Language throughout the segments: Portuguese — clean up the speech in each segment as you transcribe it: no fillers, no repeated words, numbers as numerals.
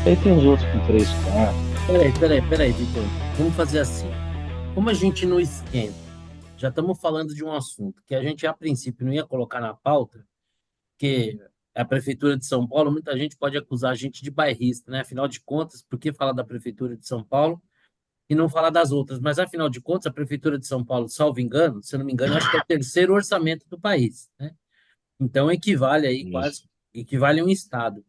Aí tem os outros com 3, 4. Peraí, Vitor. Vamos fazer assim. Como a gente não esquenta, já estamos falando de um assunto que a gente, a princípio, não ia colocar na pauta, que é a Prefeitura de São Paulo, muita gente pode acusar a gente de bairrista, né? Afinal de contas, por que falar da Prefeitura de São Paulo e não falar das outras? Mas, afinal de contas, a Prefeitura de São Paulo, salvo engano, se eu não me engano, eu acho que é o terceiro orçamento do país, né? Então, equivale aí quase, Isso. equivale a um estado.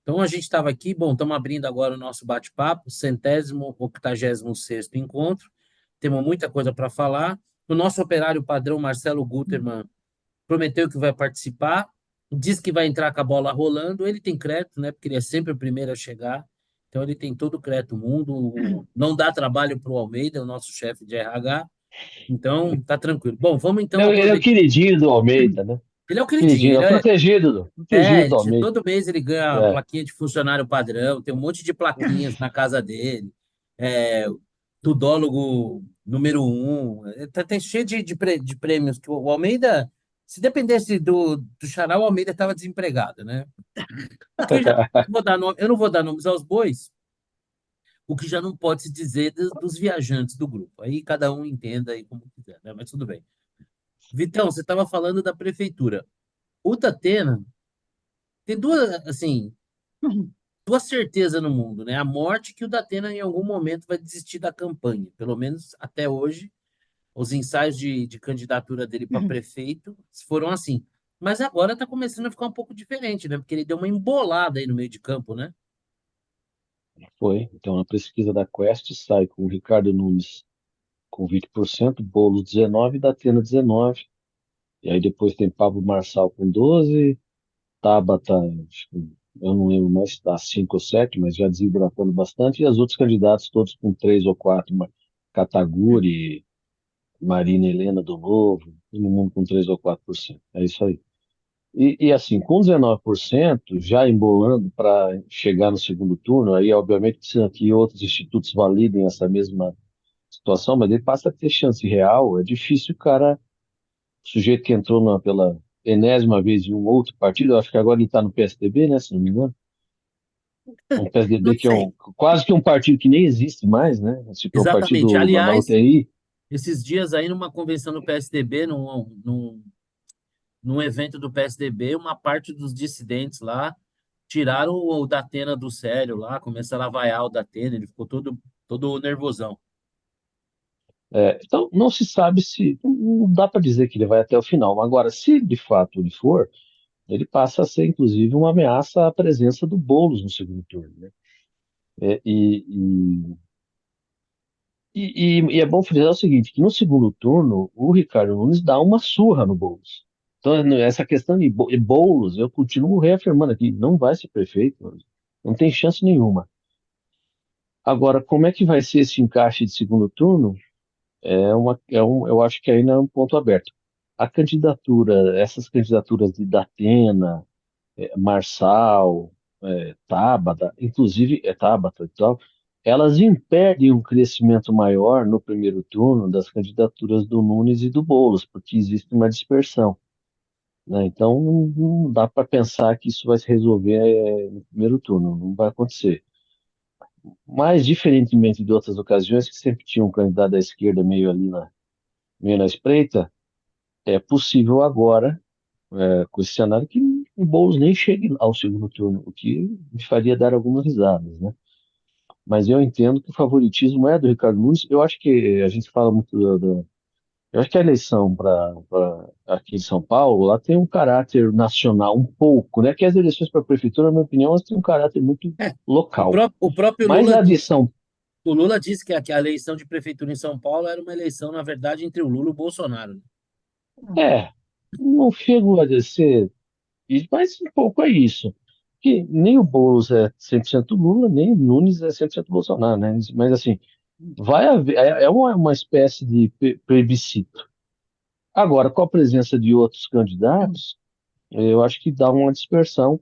Então, a gente estava aqui, bom, estamos abrindo agora o nosso bate-papo, 186º encontro, temos muita coisa para falar. O nosso operário padrão, Marcelo Gutermann, prometeu que vai participar, diz que vai entrar com a bola rolando, ele tem crédito, né, porque ele é sempre o primeiro a chegar, então ele tem todo o crédito do mundo, não dá trabalho para o Almeida, o nosso chefe de RH, então tá tranquilo. Bom, vamos então Ele é o aproveitar. queridinho do Almeida, né? Ele é o queridinho, Queridinho, é ele o é, protegido do Almeida. todo mês ele ganha É. plaquinha de funcionário padrão, tem um monte de plaquinhas na casa dele. É, tudólogo número 1. Tem cheio de prêmios que o Almeida, se dependesse do Xará, o Almeida estava desempregado, né? O que já, vou dar nome, eu não vou dar nomes aos bois, o que já não pode se dizer dos viajantes do grupo. Aí cada um entenda aí como quiser, né? Mas tudo bem. Vitão, você estava falando da prefeitura. O Datena tem duas, assim, duas certezas no mundo, né? A morte que o Datena em algum momento vai desistir da campanha. Pelo menos até hoje, os ensaios de candidatura dele para prefeito foram assim. Mas agora está começando a ficar um pouco diferente, né? Porque ele deu uma embolada aí no meio de campo, né? Foi. Então, a pesquisa da Quest sai com o Ricardo Nunes com 20%, Boulos 19%, Datena 19%. E aí depois tem Pablo Marçal com 12%, Tabata, acho que eu não lembro mais se dá 5 ou 7, mas já desidratando bastante, e os outros candidatos todos com 3 ou 4, Kataguri, Marina Helena do Novo, todo mundo com 3 ou 4%. É isso aí. E assim, com 19%, já embolando para chegar no segundo turno, aí obviamente precisa que outros institutos validem essa mesma situação, mas ele passa a ter chance real. É difícil o cara, o sujeito que entrou pela enésima vez em um outro partido, eu acho que agora ele está no PSDB, né, se não me engano. Um Não PSDB que é sei. quase que um partido que nem existe mais, né? Tipo, é o Exatamente. partido da Aliás, UTI. esses dias aí numa convenção do PSDB, num evento do PSDB, uma parte dos dissidentes lá tiraram o Datena do sério lá, começaram a vaiar o Datena, ele ficou todo nervosão. Então, não se sabe se. Não dá para dizer que ele vai até o final. Agora, se de fato ele for, ele passa a ser, inclusive, uma ameaça à presença do Boulos no segundo turno, né? É, e é bom frisar o seguinte, que no segundo turno, o Ricardo Nunes dá uma surra no Boulos. Então, essa questão de Boulos, eu continuo reafirmando aqui, não vai ser prefeito, não tem chance nenhuma. Agora, como é que vai ser esse encaixe de segundo turno? Eu acho que ainda é um ponto aberto. A candidatura, essas candidaturas de Datena, Marçal, Tabata, inclusive Tabata e tal, elas impedem um crescimento maior no primeiro turno das candidaturas do Nunes e do Boulos, porque existe uma dispersão, né? Então não dá para pensar que isso vai se resolver no primeiro turno, não vai acontecer. Mas, diferentemente de outras ocasiões, que sempre tinha um candidato da esquerda meio na espreita, é possível agora, com esse cenário, que o Boulos nem chegue ao segundo turno, o que me faria dar algumas risadas, né? Mas eu entendo que o favoritismo é do Ricardo Nunes. Eu acho que a gente fala muito eu acho que a eleição para aqui em São Paulo, lá tem um caráter nacional um pouco, né? Que as eleições para a prefeitura, na minha opinião, elas têm um caráter muito É, local. o próprio Mas Lula a de disse, São o Lula disse que a eleição de prefeitura em São Paulo era uma eleição, na verdade, entre o Lula e o Bolsonaro, né? é, não chego a ser, mas um pouco é isso. Que nem o Boulos é 100% Lula, nem o Nunes é 100% Bolsonaro, né? Mas assim, vai haver, é uma espécie de plebiscito. Agora, com a presença de outros candidatos, eu acho que dá uma dispersão,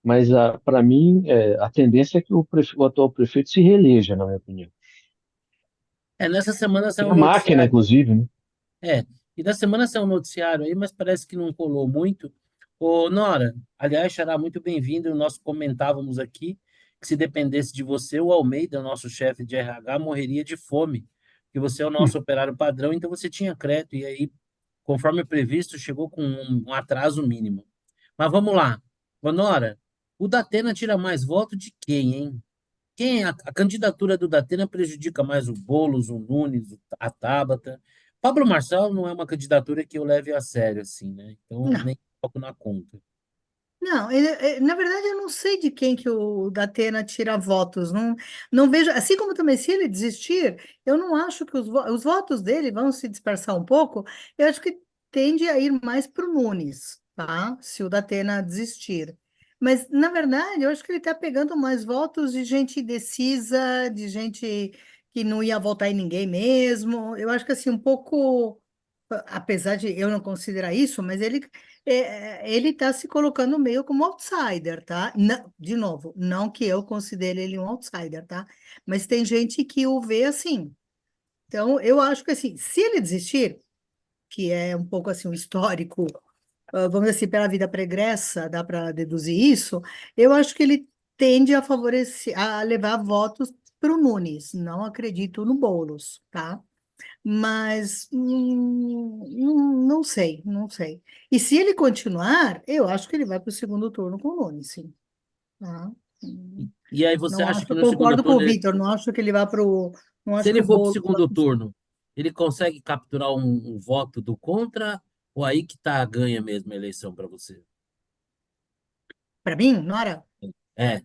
mas para mim, a tendência é que o atual prefeito se reeleja, na minha opinião. Nessa semana E saiu um a máquina, noticiário. inclusive, né? É, e da semana saiu um noticiário aí, mas parece que não colou muito. Ô, Nora, aliás, Xará, muito bem-vindo. Nós comentávamos aqui que que se dependesse de você, o Almeida, nosso chefe de RH, morreria de fome, porque você é o nosso operário padrão, então você tinha crédito, e aí, conforme previsto, chegou com um atraso mínimo. Mas vamos lá. Honora, o Datena tira mais voto de quem, hein? A candidatura do Datena prejudica mais o Boulos, o Nunes, a Tabata. Pablo Marçal não é uma candidatura que eu leve a sério, assim, né? Então, Não. nem coloco na conta. Não, na verdade, eu não sei de quem que o Datena tira votos. Não, não vejo. Assim como também, se ele desistir, eu não acho que os votos dele vão se dispersar um pouco. Eu acho que tende a ir mais para o Nunes, tá? Se o Datena desistir. Mas, na verdade, eu acho que ele está pegando mais votos de gente indecisa, de gente que não ia votar em ninguém mesmo. Eu acho que assim, um pouco. Apesar de eu não considerar isso, mas ele está se colocando meio como outsider, tá? De novo, não que eu considere ele um outsider, tá? Mas tem gente que o vê assim. Então, eu acho que assim, se ele desistir, que é um pouco assim um histórico, vamos dizer assim, pela vida pregressa, dá para deduzir isso, eu acho que ele tende a favorecer, a levar votos para o Nunes. Não acredito no Boulos, tá? Mas não sei, não sei. E se ele continuar, eu acho que ele vai para o segundo turno com o Nunes, sim. Tá? Hum, E aí você Não acha acho, que eu no segundo concordo com turno, o Vitor, não acho que ele vá para o. Não se acho que ele o for para o Boulos. segundo turno, ele consegue capturar um voto do contra, ou aí que tá a ganha mesmo a eleição para você? Para mim, Nora? É.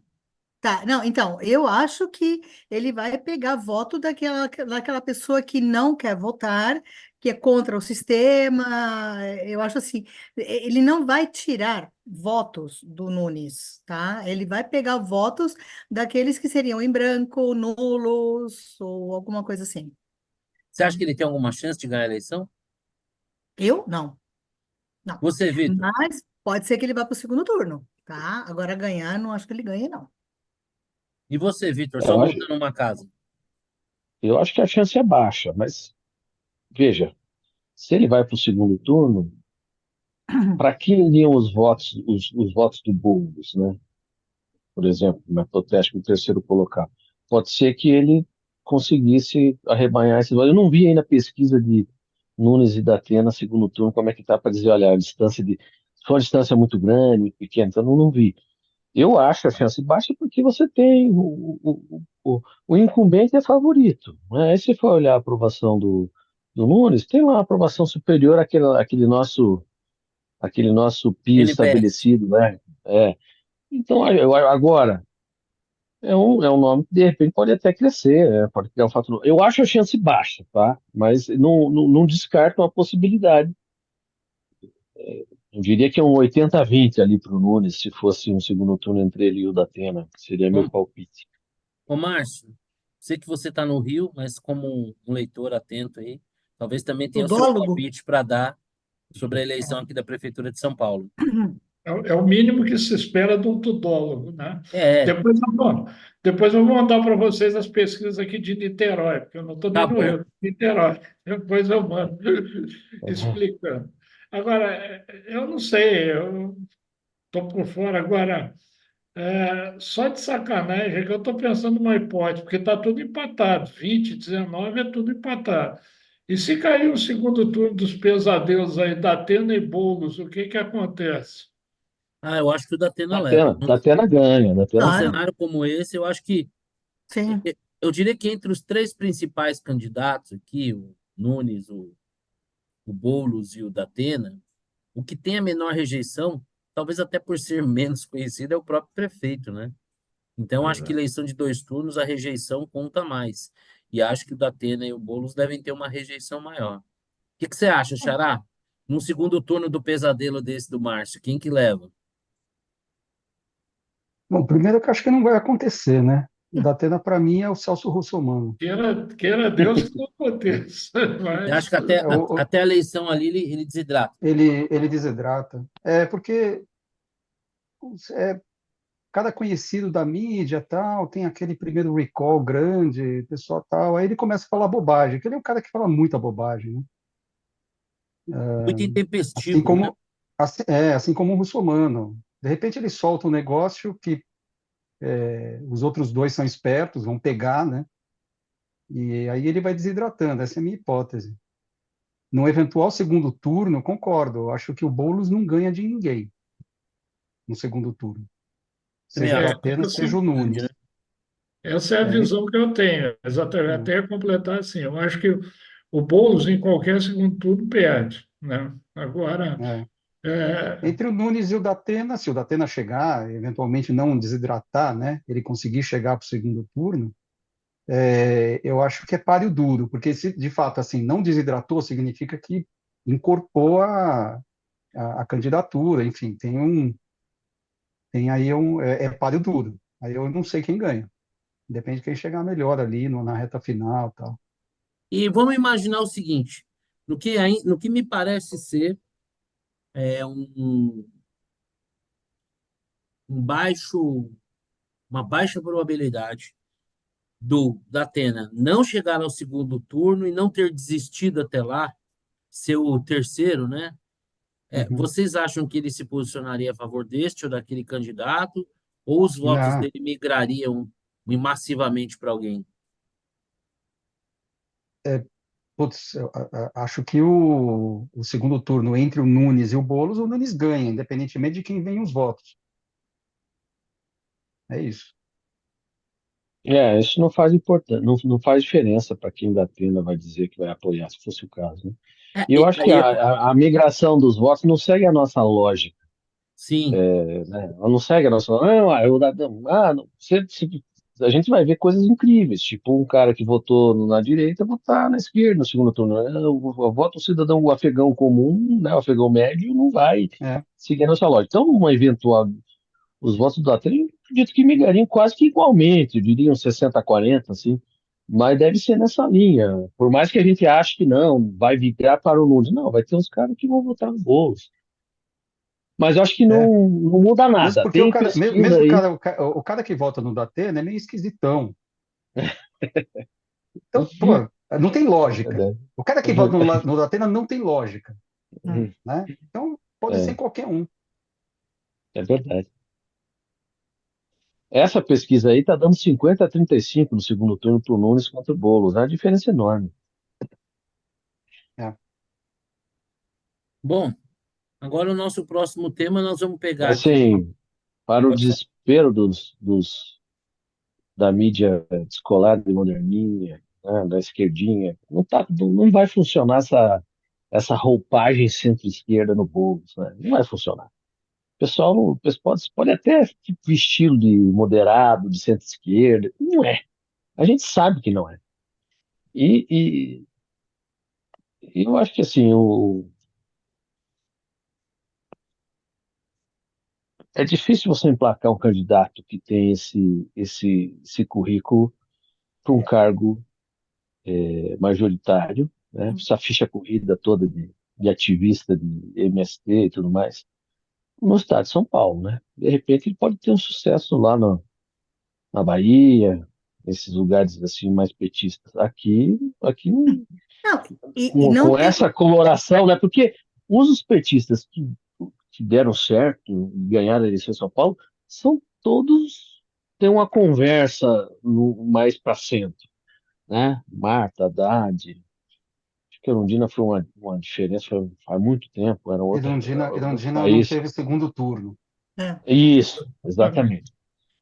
Tá, não, então, eu acho que ele vai pegar voto daquela pessoa que não quer votar, que é contra o sistema. Eu acho assim, ele não vai tirar votos do Nunes, tá? Ele vai pegar votos daqueles que seriam em branco, nulos, ou alguma coisa assim. Você acha que ele tem alguma chance de ganhar a eleição? Eu? Não, não. Você, Vitor? Mas pode ser que ele vá para o segundo turno, tá? Agora ganhar, não acho que ele ganhe, não. E você, Vitor, só Eu acho, montando uma casa? eu acho que a chance é baixa, mas veja, se ele vai para o segundo turno, para que iriam os votos do Boulos, né? Por exemplo, na hipotético o terceiro colocado. Pode ser que ele conseguisse arrebanhar esses votos. Eu não vi ainda a pesquisa de Nunes e Datena segundo turno, como é que está para dizer, olha, a distância de. Se for uma distância muito grande, muito pequena, então eu não vi. Eu acho a chance baixa porque você tem o incumbente é favorito. Né? Aí se for olhar a aprovação do Nunes, tem lá uma aprovação superior àquele nosso piso NPS. estabelecido, né? É. Então, agora, é um nome que de repente pode até crescer, né? Pode criar um fator. Eu acho a chance baixa, tá? Mas não descarto uma possibilidade. Eu diria que é um 80-20 ali para o Nunes, se fosse um segundo turno entre ele e o Datena, seria meu Ô, palpite. ô Márcio, sei que você está no Rio, mas como um leitor atento aí, talvez também tenha o seu Tudólogo? palpite para dar sobre a eleição aqui da Prefeitura de São Paulo. É o mínimo que se espera de um tudólogo, né? É, Depois depois eu vou mandar para vocês as pesquisas aqui de Niterói, porque eu não estou tá nem no bom. Rio, Niterói. Depois eu mando Uhum. explicando. Agora, eu não sei, eu estou por fora agora. Só de sacanagem, é que eu estou pensando numa hipótese, porque está tudo empatado. 20, 19 é tudo empatado. E se cair o segundo turno dos pesadelos aí, Datena e Boulos, o que que acontece? Ah, eu acho que o Datena leva. Datena ganha, Num Datena Claro, ganha. cenário como esse, eu acho que sim. eu diria que entre os três principais candidatos aqui, o Nunes, o Boulos e o Datena, o que tem a menor rejeição, talvez até por ser menos conhecido, é o próprio prefeito, né? Então, acho que eleição de dois turnos, a rejeição conta mais. E acho que o Datena e o Boulos devem ter uma rejeição maior. O que que você acha, Xará? Num segundo turno do pesadelo desse do Márcio, quem que leva? Bom, primeiro que eu acho que não vai acontecer, né? O Datena, para mim, é o Celso Russomano. Queira Deus que não aconteça, Eu acho mas que até, É, até a eleição ali ele desidrata. ele desidrata. É porque é, cada conhecido da mídia tal tem aquele primeiro recall grande, pessoal tal, aí ele começa a falar bobagem, que ele é um cara que fala muita bobagem, né? Muito Assim intempestivo, né? como, assim como o Russomano. De repente ele solta um negócio que Os outros dois são espertos, vão pegar, né? E aí ele vai desidratando. Essa é a minha hipótese. No eventual segundo turno, concordo. Eu acho que o Boulos não ganha de ninguém no segundo turno. Também Seja o acho É, que Datena, porque seja o grande, né? Nunes. essa é a É, visão que eu tenho. Exatamente. é, Até completar assim, eu acho que o Boulos em qualquer segundo turno perde, né? Agora, é. é, Entre o Nunes e o Datena, se o Datena chegar, eventualmente não desidratar, né? Ele conseguir chegar para o segundo turno, eu acho que é páreo duro, porque se de fato assim não desidratou, significa que incorporou a candidatura, enfim, tem aí é páreo duro. Aí eu não sei quem ganha. Depende de quem chegar melhor ali na reta final, tal. E vamos imaginar o seguinte, no que me parece ser um um baixo, uma baixa probabilidade da Atena não chegar ao segundo turno e não ter desistido até lá, ser o terceiro, né? Uhum. Vocês acham que ele se posicionaria a favor deste ou daquele candidato, ou os votos Não, dele migrariam massivamente para alguém? putz, acho que o segundo turno entre o Nunes e o Nunes ganha, independentemente de quem vem os votos. É isso. Isso não faz importância, não faz diferença para quem da Atena vai dizer que vai apoiar, se fosse o caso, né? E eu acho que Aí a migração dos votos não segue a nossa lógica, sim, né? Ela não segue a nossa. Não, não, a gente vai ver coisas incríveis, tipo um cara que votou na direita votar na esquerda no segundo turno. O voto cidadão, o afegão comum, né, o afegão médio, não vai É, seguir a nossa lógica. Então, uma eventual. Os votos do Atlético, eu acredito que migrariam quase que igualmente, eu diria uns 60-40, assim. Mas deve ser nessa linha. Por mais que a gente ache que não, vai migrar para o Nunes. Não, vai ter uns caras que vão votar no Boulos. Mas eu acho que é. não muda Mesmo nada. porque o Tem cara, pesquisa mesmo aí. o cara que vota no Datena é meio esquisitão. Então, pô, não tem É lógica. verdade. O cara que vota no Datena não tem lógica, né? Então, pode ser É, qualquer um. é verdade. Essa pesquisa aí está dando 50-35 no segundo turno para o Nunes contra o Boulos. É uma diferença enorme. É. bom, agora o nosso próximo tema nós vamos pegar aqui. Assim, para o Pode falar. desespero da mídia descolada e moderninha, né, da esquerdinha. Não vai funcionar essa roupagem centro-esquerda no Boulos, né? Não vai funcionar. O pessoal pode até vestir de moderado, de centro-esquerda. Não é. A gente sabe que não é. E, e eu acho que assim, é difícil você emplacar um candidato que tem esse currículo para um cargo majoritário, né? Essa ficha corrida toda de ativista de MST e tudo mais, no estado de São Paulo, né? De repente ele pode ter um sucesso lá na Bahia, nesses lugares assim mais petistas. Aqui Não, e com não tem. essa coloração, né? Porque os petistas que deram certo, ganharam a eleição em São Paulo, são todos têm uma conversa mais para centro, né? Marta, Haddad. Acho que a Erundina foi uma diferença faz muito tempo, era outro Erundina não país. teve segundo turno. É. Isso, exatamente.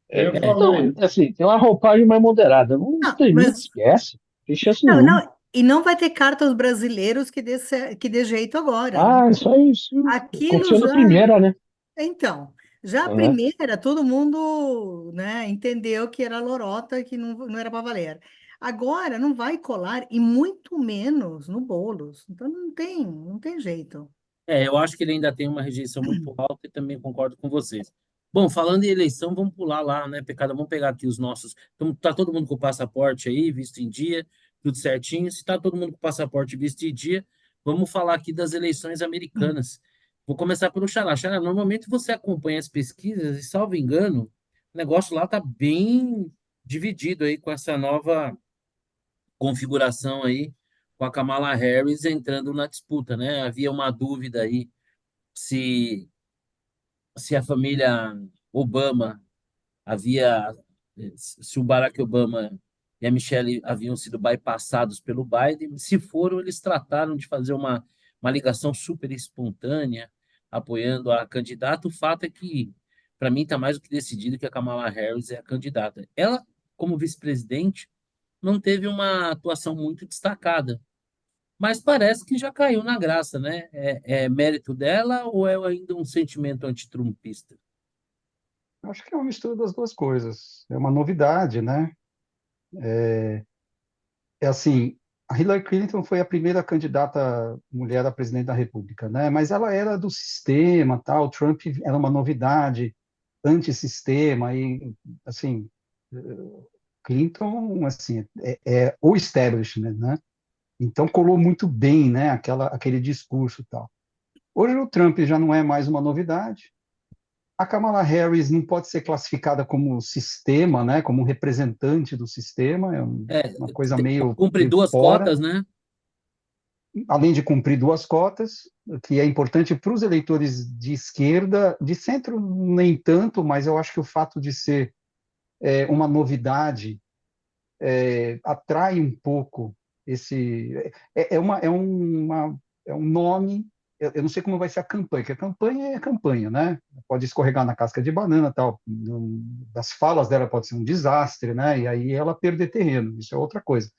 eu Então, falei, assim, tem uma roupagem mais moderada. Não Não, experimenta, mas esquece. Tem chance não, nenhuma. e não vai ter carta aos brasileiros que dê jeito agora, né? Isso Aquilo aconteceu na já. primeira, né? Então, já a É. primeira, todo mundo, né, entendeu que era lorota, que não era para valer. Agora não vai colar, e muito menos no Boulos. Então não tem jeito. Eu acho que ele ainda tem uma rejeição muito alta e também concordo com vocês. Bom, falando em eleição, vamos pular lá, né, Pecado? Vamos pegar aqui os nossos. Então, tá todo mundo com o passaporte aí, visto em dia, tudo certinho. Se tá todo mundo com o passaporte visto em dia, vamos falar aqui das eleições americanas. Vou começar pelo Xará. Xará, normalmente você acompanha as pesquisas e, salvo engano, o negócio lá tá bem dividido aí com essa nova configuração aí, com a Kamala Harris entrando na disputa, né? Havia uma dúvida aí se, se a família Obama havia, se o Barack Obama e a Michelle haviam sido bypassados pelo Biden, se foram, eles trataram de fazer uma ligação super espontânea, apoiando a candidata. O fato é que, para mim, está mais do que decidido que a Kamala Harris é a candidata. Ela, como vice-presidente, não teve uma atuação muito destacada, mas parece que já caiu na graça, né? É mérito dela ou é ainda um sentimento antitrumpista? Acho que é uma mistura das duas coisas. É uma novidade, né? É assim, a Hillary Clinton foi a primeira candidata mulher a presidente da República, né? Mas ela era do sistema, tal. O Trump era uma novidade, antissistema e assim, Clinton, assim, é o establishment, né? Então colou muito bem, né? Aquele discurso, e tal. Hoje o Trump já não é mais uma novidade. A Kamala Harris não pode ser classificada como sistema, né? Como um representante do sistema. É É, uma coisa meio, cumpre meio duas fora. cotas, né? Além de cumprir duas cotas, que é importante para os eleitores de esquerda, de centro nem tanto, mas eu acho que o fato de ser uma novidade atrai um pouco esse é um nome. Eu não sei como vai ser a campanha, porque a campanha é campanha, né? Pode escorregar na casca de banana, tal. Das falas dela pode ser um desastre, né? E aí ela perder terreno, isso é outra coisa.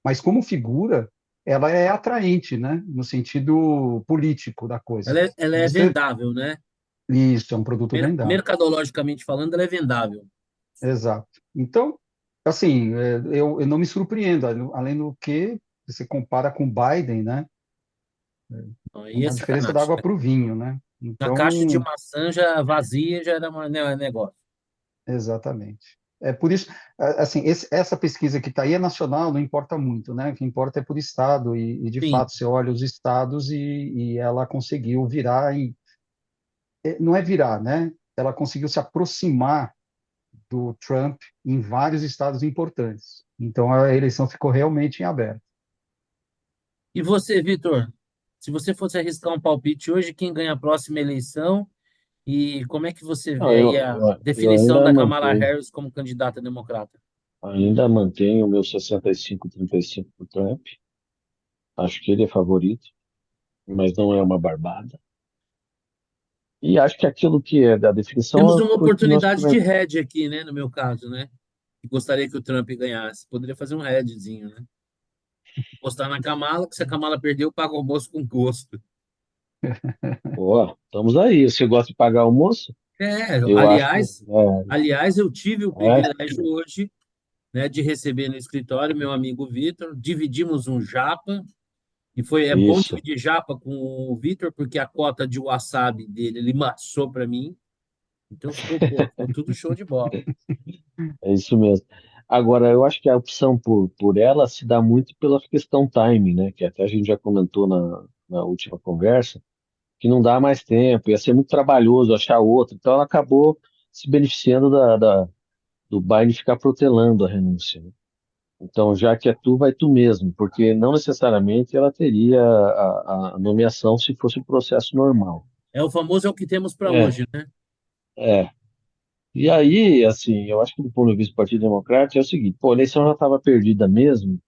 Mas como figura, ela é atraente, né? No sentido político da coisa. Ela é vendável, né? Isso é um produto vendável. Mercadologicamente falando, ela é vendável. Exato. Então, assim, eu não me surpreendo, além do que você compara com Biden, né? É Aí é uma diferença da sacanagem, água né? para o vinho, né? A caixa de Então, maçã já vazia já era negócio. exatamente. É por isso, assim, essa pesquisa que está aí é nacional, não importa muito, né? O que importa é por estado, e de Sim. fato você olha os estados e ela conseguiu virar, não é virar, né? Ela conseguiu se aproximar do Trump em vários estados importantes. Então a eleição ficou realmente em aberto. E você, Vitor? Se você fosse arriscar um palpite hoje, quem ganha a próxima eleição e como é que você Não, vê aí a eu definição da Kamala Harris como candidata democrata? ainda mantenho o meu 65-35 para o Trump. Acho que ele é favorito, mas não é uma barbada. E acho que aquilo que é da Temos definição uma foi o que nós oportunidade de comentamos. head aqui, né? No meu caso, né? Gostaria que o Trump ganhasse. Poderia fazer um headzinho, né? Postar na Kamala, que se a Kamala perdeu, paga o almoço com gosto. Pô, estamos aí. Você gosta de pagar almoço? É, Eu acho que aliás, eu tive o é, privilégio hoje, né, de receber no escritório meu amigo Vitor. Dividimos um japa, e é bom isso. dividir japa com o Vitor, porque a cota de wasabi dele ele massou para mim. Então ficou tudo show de bola. É isso mesmo. Agora, eu acho que a opção por ela se dá muito pela questão timing, né? Que até a gente já comentou na última conversa, que não dá mais tempo, ia ser muito trabalhoso achar outro. Então, ela acabou se beneficiando do Biden ficar protelando a renúncia, né? Então, já que é tu, vai tu mesmo, porque não necessariamente ela teria a nomeação se fosse o processo normal. É o famoso é o que temos para É, hoje, né? é. E aí, assim, eu acho que do ponto de vista do Partido Democrata é o seguinte, pô, a eleição já estava perdida mesmo,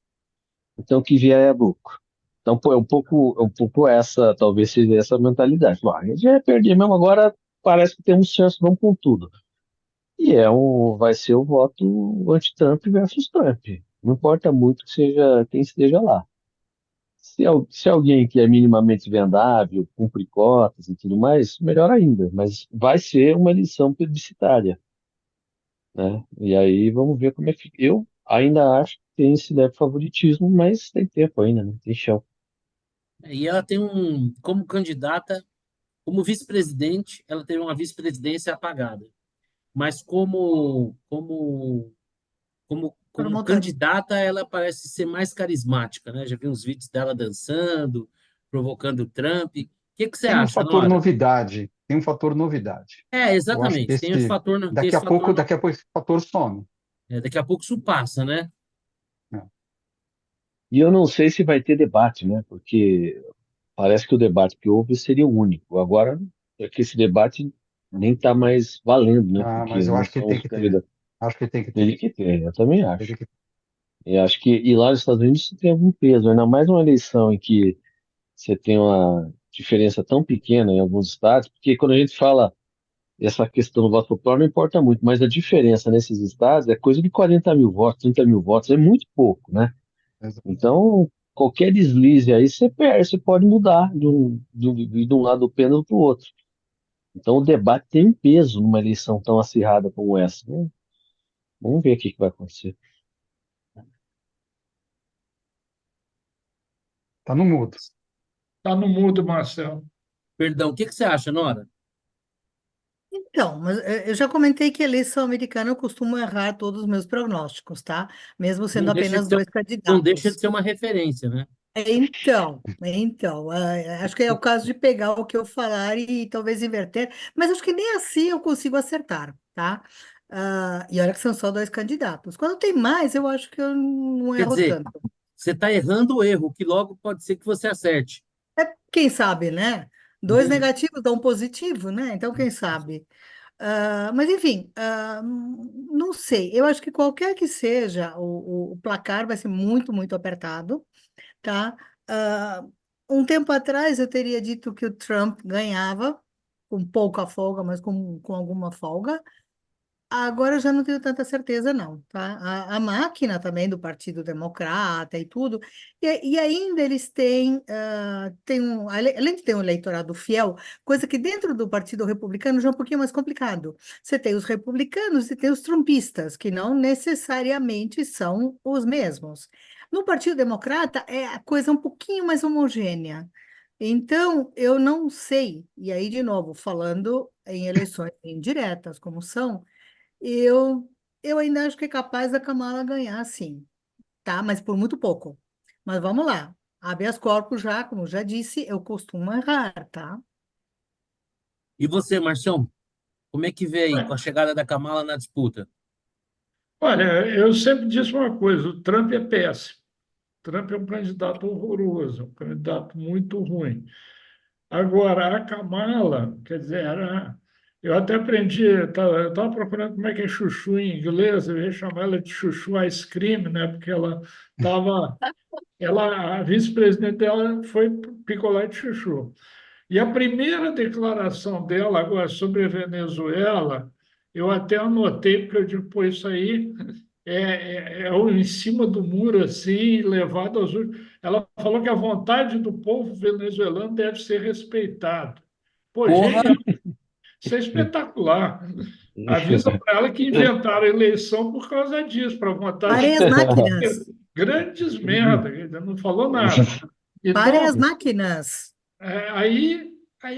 então o que vier é lucro. Então, pô, é um pouco essa, talvez seja essa mentalidade. Bom, a gente já ia perder mesmo, agora parece que temos chance, vamos com tudo. E vai ser o voto anti-Trump versus Trump. Não importa muito que seja quem esteja lá. Se alguém que é minimamente vendável, cumpre cotas e tudo mais, melhor ainda. Mas vai ser uma eleição plebiscitária, né? E aí vamos ver como é que. Eu ainda acho que tem esse leve favoritismo, mas tem tempo ainda, né? Tem chão. E ela tem como candidata, como vice-presidente, ela teve uma vice-presidência apagada. Mas como Promotora. candidata, ela parece ser mais carismática, né? Já vi uns vídeos dela dançando, provocando o Trump. O que que você Tem um acha, fator Nora? novidade, tem um fator novidade. É, Eu acho que exatamente. Tem esse fator, daqui a pouco esse fator some, daqui a pouco isso passa, né? né? E eu não sei se vai ter debate, né? Porque parece que o debate que houve seria o único. Agora é que esse debate nem está mais valendo, né? Ah, Porque mas eu não acho que são tem os que ter. candidatos. Acho que tem que ter. Teria que ter, eu também Teria acho. que ter. E acho que e lá nos Estados Unidos isso tem algum peso, ainda mais uma eleição em que você tem uma diferença tão pequena em alguns estados, porque quando a gente fala essa questão do voto popular não importa muito, mas a diferença nesses estados é coisa de 40 mil votos, 30 mil votos, é muito pouco, né? Então, qualquer deslize aí você perde, você pode mudar de um lado do pêndulo para o outro. Então, o debate tem um peso numa eleição tão acirrada como essa, né? Vamos ver o que vai acontecer. Tá no mudo. Está no mudo, Marcelo. Perdão, o que que você acha, Nora? Então, mas eu já comentei que a eleição americana eu costumo errar todos os meus prognósticos, tá? Mesmo Não sendo deixa de apenas ser, dois não deixa de candidatos. ser uma referência, né? Acho que é o caso de pegar o que eu falar e talvez inverter, mas acho que nem assim eu consigo acertar, tá? E olha que são só dois candidatos. Quando tem mais, eu acho que eu não Quer erro dizer, tanto. você está errando o erro, que logo pode ser que você acerte. Quem sabe, né? Dois negativos dão um positivo, né? Então, quem sabe? Mas, enfim, não sei. Eu acho que qualquer que seja o placar vai ser muito, muito apertado, tá? Ah, um tempo atrás eu teria dito que o Trump ganhava, com pouca folga, mas com alguma folga. Agora eu já não tenho tanta certeza, não, tá? A máquina também do Partido Democrata e tudo, e ainda eles têm, além de ter um eleitorado fiel, coisa que dentro do Partido Republicano já é um pouquinho mais complicado. Você tem os republicanos e tem os trumpistas, que não necessariamente são os mesmos. No Partido Democrata é a coisa um pouquinho mais homogênea. Então, eu não sei, e aí, de novo, falando em eleições indiretas, como são, eu, eu ainda acho que é capaz da Kamala ganhar, sim, tá? Mas por muito pouco. Mas vamos lá. Habeas corpus já, como já disse, eu costumo errar, tá? E você, Marcião, como é que vê aí com a chegada da Kamala na disputa? Olha, eu sempre disse uma coisa: o Trump é péssimo. O Trump é um candidato horroroso, um candidato muito ruim. Agora, a Kamala, quer dizer, eu até aprendi, eu estava procurando como é que é chuchu em inglês, eu ia chamar ela de chuchu ice cream, né? Porque estava, a vice-presidente dela foi picolé de chuchu. E a primeira declaração dela agora sobre a Venezuela, eu até anotei, porque eu digo, pô, isso aí é em cima do muro, assim, levado aos últimos. Ela falou que a vontade do povo venezuelano deve ser respeitada. Pô, Porra, genial, isso é espetacular. Avisa para ela que inventaram a eleição por causa disso, para a vontade Parem as máquinas. grandes merda, ainda não falou nada. Parem Então, as máquinas. aí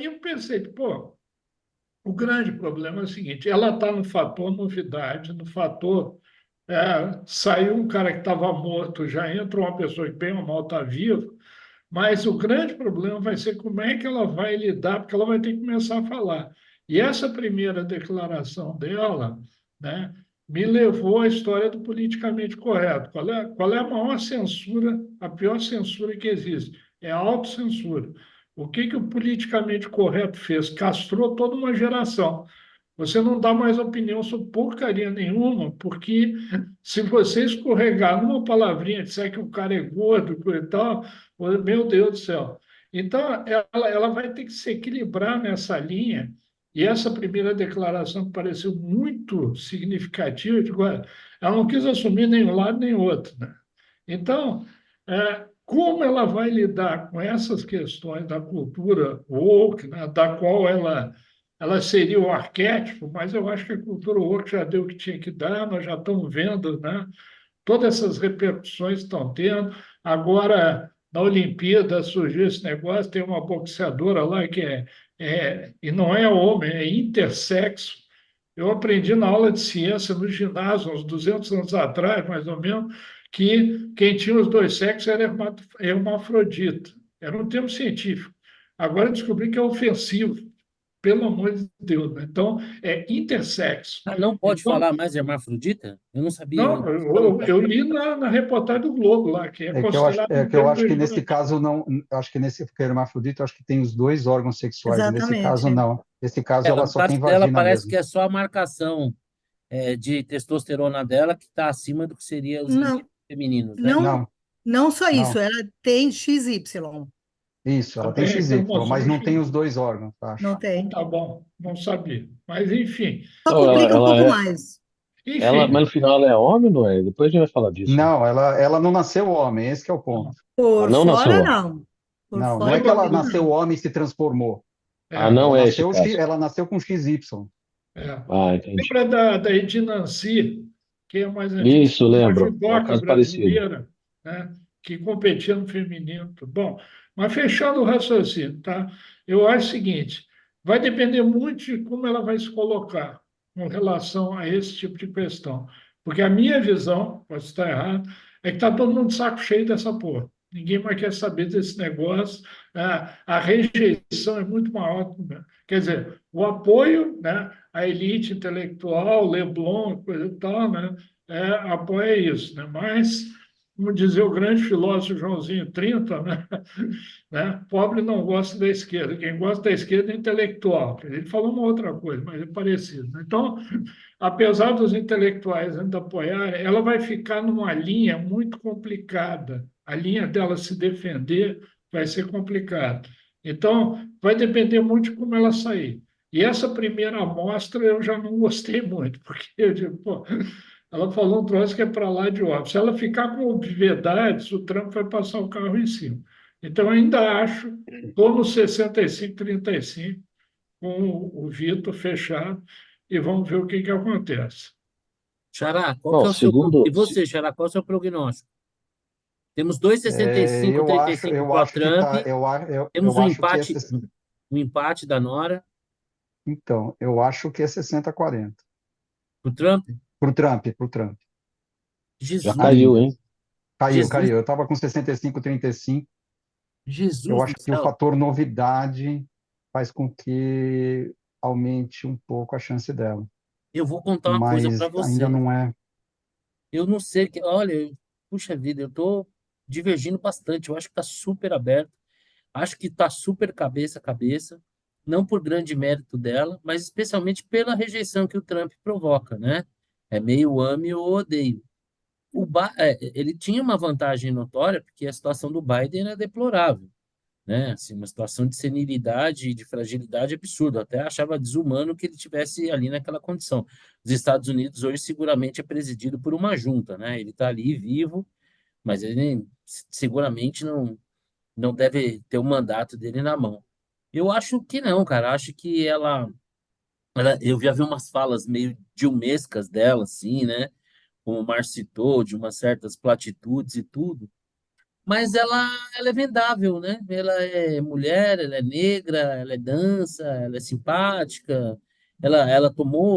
eu pensei, pô, o grande problema é o seguinte: ela está no fator novidade, no fator saiu um cara que estava morto, já entra uma pessoa que bem ou mal está viva, mas o grande problema vai ser como é que ela vai lidar, porque ela vai ter que começar a falar. E essa primeira declaração dela, né, me levou à história do politicamente correto. Qual é a maior censura, a pior censura que existe? É a autocensura. O que o politicamente correto fez? Castrou toda uma geração. Você não dá mais opinião sobre porcaria nenhuma, porque se você escorregar numa palavrinha, disser que o cara é gordo e tal, meu Deus do céu. Então, ela vai ter que se equilibrar nessa linha. E essa primeira declaração que pareceu muito significativa, eu digo, olha, ela não quis assumir nem um lado nem outro, né? Então, como ela vai lidar com essas questões da cultura woke, né, da qual ela seria o arquétipo, mas eu acho que a cultura woke já deu o que tinha que dar, nós já estamos vendo, né? Todas essas repercussões estão tendo. Agora, na Olimpíada surgiu esse negócio, tem uma boxeadora lá que e não é homem, é intersexo. Eu aprendi na aula de ciência no ginásio, uns 200 anos atrás, mais ou menos, que quem tinha os dois sexos era hermafrodita. Era um termo científico. Agora eu descobri que é ofensivo, pelo amor de Deus, né? Então, é intersexo. ah, não pode Então, falar mais hermafrodita? Eu não sabia. não, eu li na reportagem do Globo lá, que é considerado um Eu termo acho que nesse pejorativo. caso não, acho que nesse porque hermafrodita, eu acho que tem os dois órgãos sexuais, e nesse caso Exatamente. não. Nesse caso É, ela no só tem caso dela, vagina parece mesmo. que é só a marcação. de testosterona dela que está acima do que seria os Não, limites femininos, né? não, Não, não só isso, não. ela tem XY, Isso, ela tem Também tem XY, mas não tem homossexual. os dois órgãos, acho. não tem. Tá bom, não sabia. Mas, enfim, Só Então, complica um pouco mais. mas enfim. no final ela é homem, não é? Depois a gente vai falar disso, né? Não, ela não nasceu homem, esse que é o ponto. Ela Por não nasceu fora, homem. não. Por Não, não fora, é que Lembra, ela talvez nasceu não. homem e se transformou. Ah, é, não é esse o caso. Ela nasceu com XY. é. Ah, entendi. Lembra da Edina Nancy, que é mais antiga, Isso, uma lembro. É um judoca caso parecido. brasileira, né, que competia no feminino. Bom, mas fechando o raciocínio, tá? Eu acho o seguinte, vai depender muito de como ela vai se colocar com relação a esse tipo de questão. Porque a minha visão, pode estar errado, é que está todo mundo de saco cheio dessa porra. Ninguém mais quer saber desse negócio. A rejeição é muito maior. Né? Quer dizer, o apoio, né, à elite intelectual, Leblon, coisa e tal, né, apoia isso. Né? Mas, como dizia o grande filósofo Joãozinho 30, né, pobre não gosta da esquerda. Quem gosta da esquerda é intelectual. Ele falou uma outra coisa, mas é parecido. Né? Então, apesar dos intelectuais ainda apoiarem, ela vai ficar numa linha muito complicada. A linha dela se defender vai ser complicada. Então, vai depender muito de como ela sair. E essa primeira amostra eu já não gostei muito, porque eu digo, pô, ela falou um troço que é para lá de óbvio. Se ela ficar com obviedades, o Trump vai passar o carro em cima. Então, ainda acho, estou no 65-35, com o Vitor fechado, e vamos ver o que acontece. Xará, qual que Bom, é o seu... segundo. E você, Xará, qual é o seu prognóstico? Temos dois É, 65, eu acho, 35 eu para acho que Trump, tá, temos eu um acho que empate, um empate da Nora então, eu acho que é 60-40. para o Trump. Pro Trump. Já Jesus, caiu, Ainda. hein? Jesus, Caiu. Eu estava com 65-35. Eu Jesus acho do que o céu. fator novidade faz com que aumente um pouco a chance dela. Eu vou contar uma coisa para Mas ainda você. não é. Eu não sei que, olha, puxa vida, eu tô divergindo bastante. Eu acho que está super aberto. Acho que está super cabeça a cabeça, não por grande mérito dela, mas especialmente pela rejeição que o Trump provoca, né? É meio ame ou odeio. Ele tinha uma vantagem notória, porque a situação do Biden era deplorável, né? Assim, uma situação de senilidade e de fragilidade absurda. Eu até achava desumano que ele tivesse ali naquela condição. Os Estados Unidos hoje seguramente é presidido por uma junta, né? Ele está ali vivo, mas ele seguramente não deve ter o mandato dele na mão. Eu acho que não, cara. Acho que eu já vi umas falas meio dilmescas dela, assim, né? Como o Mar citou, de umas certas platitudes e tudo. Mas ela é vendável, né? Ela é mulher, ela é negra, ela é dança, ela é simpática. Ela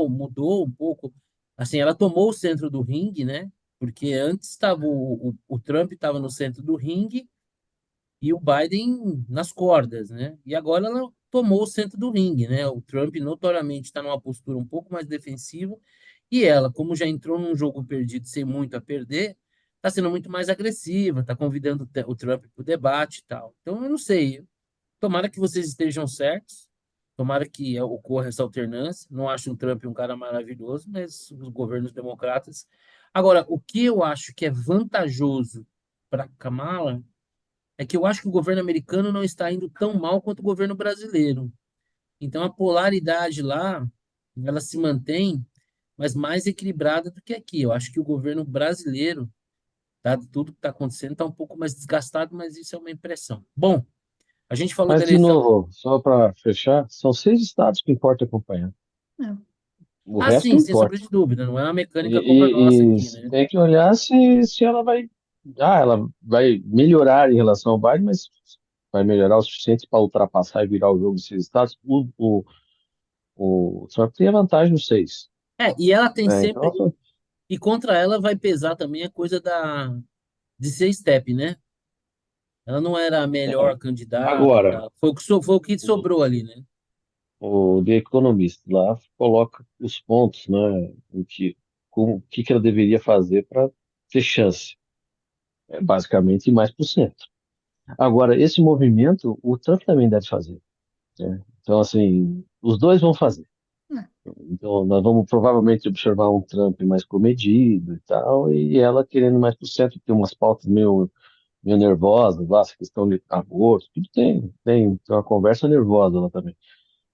mudou um pouco. Assim, ela tomou o centro do ringue, né? Porque antes estava o Trump estava no centro do ringue e o Biden nas cordas, né? E agora ela tomou o centro do ringue, né? O Trump notoriamente está numa postura um pouco mais defensiva e ela, como já entrou num jogo perdido sem muito a perder, está sendo muito mais agressiva, está convidando o Trump para o debate e tal. Então, eu não sei. Tomara que vocês estejam certos. Tomara que ocorra essa alternância. Não acho o Trump um cara maravilhoso, mas os governos democratas. Agora, o que eu acho que é vantajoso para Kamala é que eu acho que o governo americano não está indo tão mal quanto o governo brasileiro. Então a polaridade lá, ela se mantém, mas mais equilibrada do que aqui. Eu acho que o governo brasileiro, dado tudo que está acontecendo, está um pouco mais desgastado, mas isso é uma impressão. Bom, a gente falou da Mas, de eleição. novo, só para fechar, são 6 estados que importa acompanhar. É. O Ah, resto sim, não sem sombra importa. de dúvida, não é uma E, mecânica como a nossa e- e aqui, né? tem que olhar se ela vai. Ah, ela vai melhorar em relação ao Biden, mas vai melhorar o suficiente para ultrapassar e virar o jogo desses estados. O Trump tem a vantagem dos 6. E ela tem Né? Então, sempre. E contra ela vai pesar também a coisa de ser step, né? Ela não era a é. melhor candidata, Agora, tá? Foi o que o, sobrou ali, né? o The Economist lá coloca os pontos, né? O que ela deveria fazer para ter chance. É basicamente mais por cento. Agora, esse movimento, o Trump também deve fazer. Né? Então, assim, os dois vão fazer. Então, nós vamos provavelmente observar um Trump mais comedido e tal, e ela querendo mais pro centro, tem umas pautas meio nervosas lá, essa questão de aborto, tudo tem uma conversa nervosa lá também.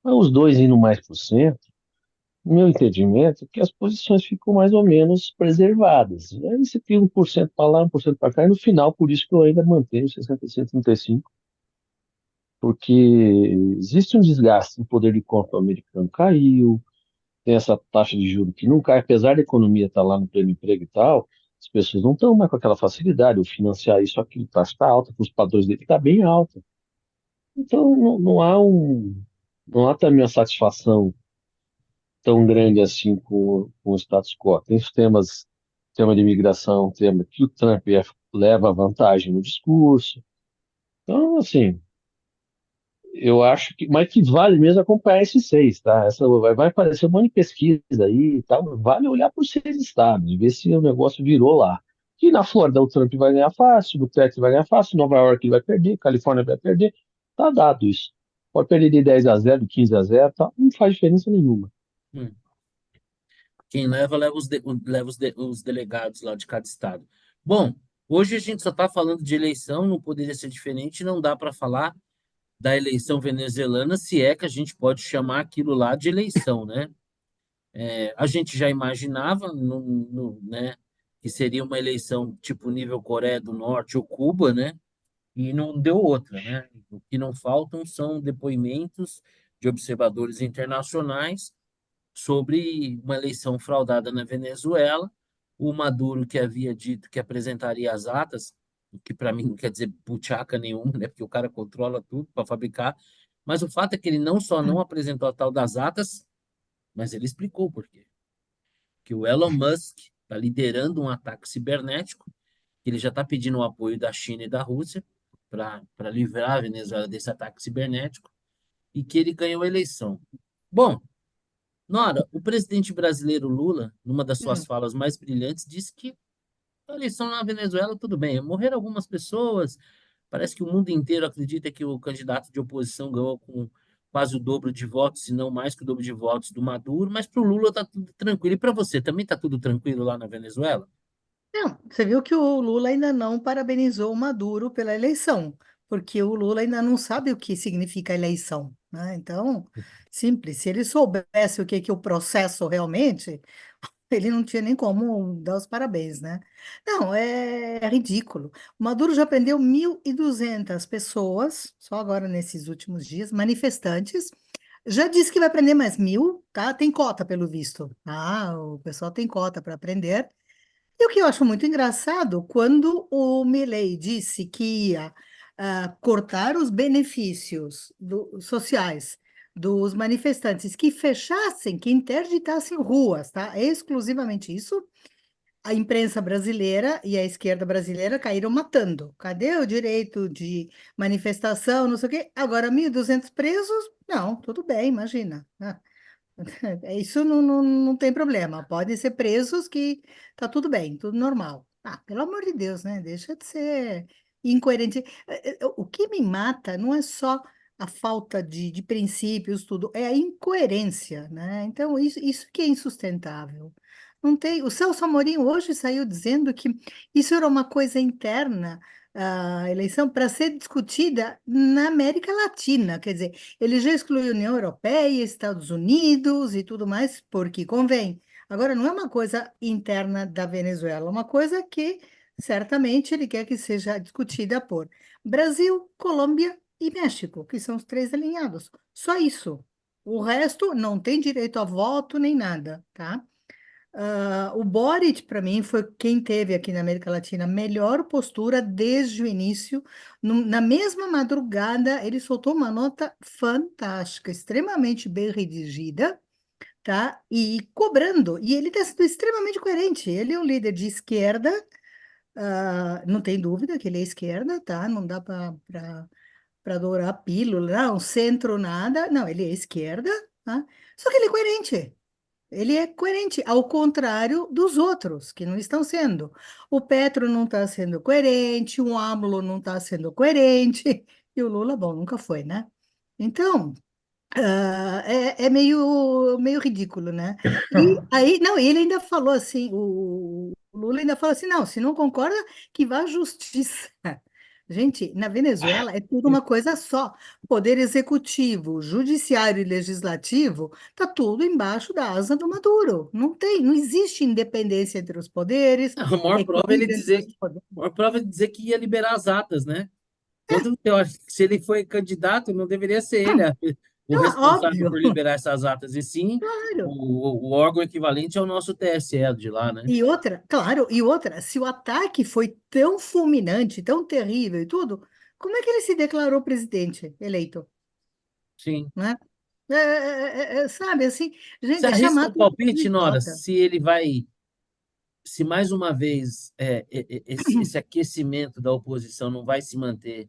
Mas os dois indo mais pro centro, no meu entendimento, é que as posições ficam mais ou menos preservadas. Aí você tem 1% para lá, 1% para cá, e no final, por isso que eu ainda mantenho 66, 35, porque existe um desgaste, o poder de compra americano caiu, tem essa taxa de juros que não cai, apesar da economia estar lá no pleno emprego e tal, as pessoas não estão mais com aquela facilidade, o financiar isso, aquilo, a taxa está alta, os padrões dele está bem alta. Então, não há também uma satisfação tão grande assim com o status quo. Tem os temas, tema de imigração, tema que o Trump leva vantagem no discurso. Então, assim, eu acho que, mas que vale mesmo acompanhar esses seis, tá? Essa vai aparecer um monte de pesquisa aí e tal. Vale olhar por seis estados e ver se o negócio virou lá. Que na Flórida o Trump vai ganhar fácil, o Texas vai ganhar fácil, Nova York ele vai perder, Califórnia vai perder. Tá dado isso. Pode perder de 10-0, de 15-0, tá? Não faz diferença nenhuma. Hum. Quem leva os delegados lá de cada estado. Bom, hoje a gente só está falando de eleição, não poderia ser diferente, não dá para falar da eleição venezuelana, se é que a gente pode chamar aquilo lá de eleição, né? A gente já imaginava, né, que seria uma eleição tipo nível Coreia do Norte ou Cuba, né? E não deu outra, né? O que não faltam são depoimentos de observadores internacionais sobre uma eleição fraudada na Venezuela. O Maduro, que havia dito que apresentaria as atas, o que para mim não quer dizer buchaca nenhuma, né? Porque o cara controla tudo para fabricar. Mas o fato é que ele não só não apresentou a tal das atas, mas ele explicou por quê. Que o Elon Musk está liderando um ataque cibernético, que ele já está pedindo o apoio da China e da Rússia para livrar a Venezuela desse ataque cibernético e que ele ganhou a eleição. Bom, Nora, o presidente brasileiro Lula, numa das suas Hum. falas mais brilhantes, disse que a eleição na Venezuela, tudo bem, morreram algumas pessoas, parece que o mundo inteiro acredita que o candidato de oposição ganhou com quase o dobro de votos, se não mais que o dobro de votos do Maduro, mas para o Lula está tudo tranquilo. E para você, também está tudo tranquilo lá na Venezuela? Não, você viu que o Lula ainda não parabenizou o Maduro pela eleição, porque o Lula ainda não sabe o que significa eleição, né? Então, simples, se ele soubesse o que que o processo realmente, ele não tinha nem como dar os parabéns, né? Não, é ridículo. O Maduro já prendeu 1.200 pessoas, só agora nesses últimos dias, manifestantes. Já disse que vai prender mais 1.000, tá? Tem cota, pelo visto. Ah, o pessoal tem cota para prender. E o que eu acho muito engraçado, quando o Milei disse que ia cortar os benefícios sociais dos manifestantes que fechassem, que interditassem ruas, tá? Exclusivamente isso. A imprensa brasileira e a esquerda brasileira caíram matando. Cadê o direito de manifestação, não sei o quê? Agora, 1.200 presos? Não, tudo bem, imagina. Isso não tem problema. Podem ser presos que tá tudo bem, tudo normal. Ah, pelo amor de Deus, né? Deixa de ser incoerente. O que me mata não é só a falta de princípios, tudo, é a incoerência, né? Então, isso que é insustentável. Não tem. O Celso Amorim hoje saiu dizendo que isso era uma coisa interna, a eleição, para ser discutida na América Latina. Quer dizer, ele já excluiu a União Europeia, Estados Unidos e tudo mais, porque convém. Agora, não é uma coisa interna da Venezuela, é uma coisa que certamente ele quer que seja discutida por Brasil, Colômbia e México, que são os três alinhados. Só isso. O resto não tem direito a voto nem nada, tá? O Boric, para mim, foi quem teve aqui na América Latina a melhor postura desde o início. Na mesma madrugada, ele soltou uma nota fantástica, extremamente bem redigida, tá? E cobrando. E ele está sendo extremamente coerente. Ele é um líder de esquerda, não tem dúvida que ele é esquerda, tá? Não dá para adorar a pílula, não, centro nada. Não, ele é esquerda, tá? Só que ele é coerente. Ele é coerente, ao contrário dos outros, que não estão sendo. O Petro não está sendo coerente, o AMLO não está sendo coerente, e o Lula, bom, nunca foi, né? Então, É meio ridículo, né? E aí, não, ele ainda falou assim, o Lula ainda falou assim, não, se não concorda, que vá à justiça. Gente, na Venezuela é tudo uma coisa só. Poder executivo, judiciário e legislativo, tá tudo embaixo da asa do Maduro. Não existe independência entre os poderes, A maior prova é ele equilíbrio entre dizer, os poderes. a maior prova é dizer que ia liberar as atas, né? Quando eu acho que se ele foi candidato, não deveria ser ele o Não, responsável óbvio, por liberar essas atas, e sim claro. o órgão equivalente ao nosso TSE de lá, né? E outra, claro, e outra, se o ataque foi tão fulminante, tão terrível e tudo, como é que ele se declarou presidente eleito, Sim. né? Sabe, assim, Você gente, é arrisca chamar um todo mundo de palpite, Nora, idiota. se ele vai, se mais uma vez esse aquecimento da oposição não vai se manter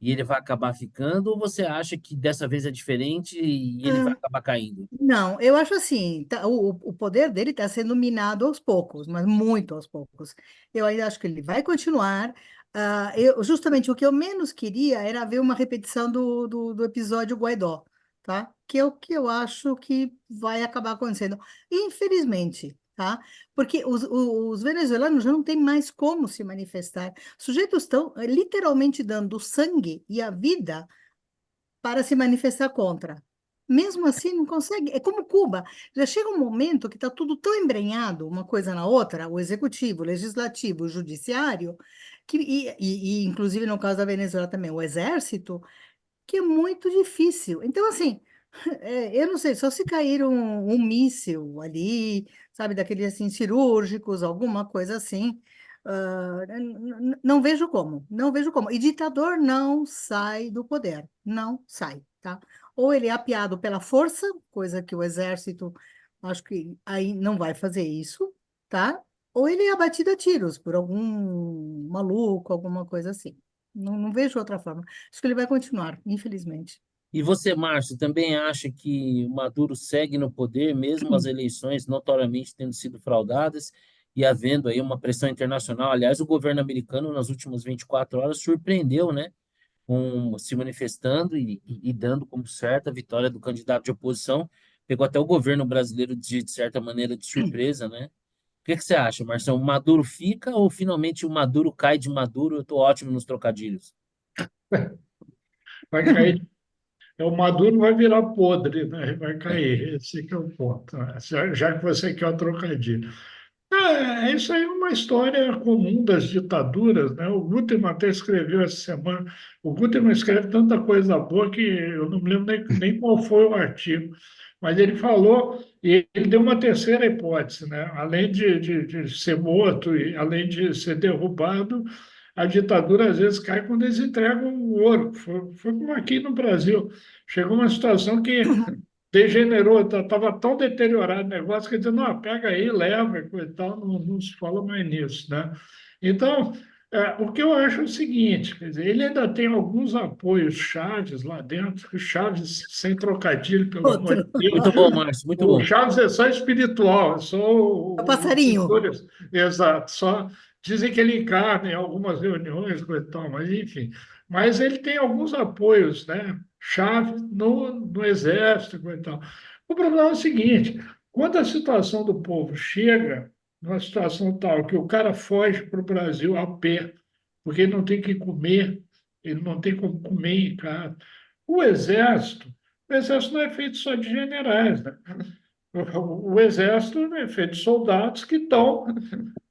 e ele vai acabar ficando, ou você acha que dessa vez é diferente e ele vai Ah, acabar caindo? não, eu acho assim, o poder dele está sendo minado aos poucos, mas muito aos poucos. Eu ainda acho que ele vai continuar. Justamente o que eu menos queria era ver uma repetição do episódio Guaidó, tá? Que é o que eu acho que vai acabar acontecendo. Infelizmente, tá? Porque os venezuelanos já não têm mais como se manifestar. Os sujeitos estão literalmente dando sangue e a vida para se manifestar contra. Mesmo assim, não consegue. É como Cuba. Já chega um momento que está tudo tão embrenhado, uma coisa na outra, o executivo, o legislativo, o judiciário, inclusive no caso da Venezuela também, o exército, que é muito difícil. Então, assim, eu não sei, só se cair um míssil ali, sabe, daqueles assim cirúrgicos, alguma coisa assim. Não vejo como, não vejo como. E ditador não sai do poder, não sai, tá? Ou ele é apeado pela força, coisa que o exército, acho que aí não vai fazer isso, tá? Ou ele é abatido a tiros por algum maluco, alguma coisa assim. Não vejo outra forma. Acho que ele vai continuar, infelizmente. E você, Márcio, também acha que o Maduro segue no poder, mesmo as eleições notoriamente tendo sido fraudadas e havendo aí uma pressão internacional? Aliás, o governo americano, nas últimas 24 horas, surpreendeu, né? Se manifestando e dando como certa a vitória do candidato de oposição. Pegou até o governo brasileiro, de certa maneira, de surpresa, né? O que que você acha, Marcelo? O Maduro fica ou finalmente o Maduro cai de Maduro? Eu estou ótimo nos trocadilhos. Vai cair. O Maduro vai virar podre, né? Vai cair. Esse que é o ponto, né? Já que você quer o trocadilho. Isso aí é uma história comum das ditaduras, né? O Guterman até escreveu essa semana. O Guterman escreve tanta coisa boa que eu não me lembro nem qual foi o artigo, mas ele falou e ele deu uma terceira hipótese, né? Além de ser morto e além de ser derrubado, a ditadura às vezes cai quando eles entregam o ouro. Foi como aqui no Brasil. Chegou uma situação que degenerou, estava tão deteriorado o negócio que ele disse, não, pega aí, leva e coisa e tal, não se fala mais nisso, né? Então, o que eu acho é o seguinte, quer dizer, ele ainda tem alguns apoios chaves lá dentro, chaves sem trocadilho, pelo amor de Outro. Muito Deus. bom, Márcio, muito O bom. Chaves é só espiritual, é só É o os passarinho. pintores, exato, só dizem que ele encarna em algumas reuniões, coisa e tal, mas enfim. Mas ele tem alguns apoios, né? Chave no exército, coisa e tal. O problema é o seguinte: quando a situação do povo chega numa situação tal que o cara foge para o Brasil a pé, porque ele não tem que comer, ele não tem como comer em casa. O exército, o exército não é feito só de generais, né? O exército é feito de soldados que estão,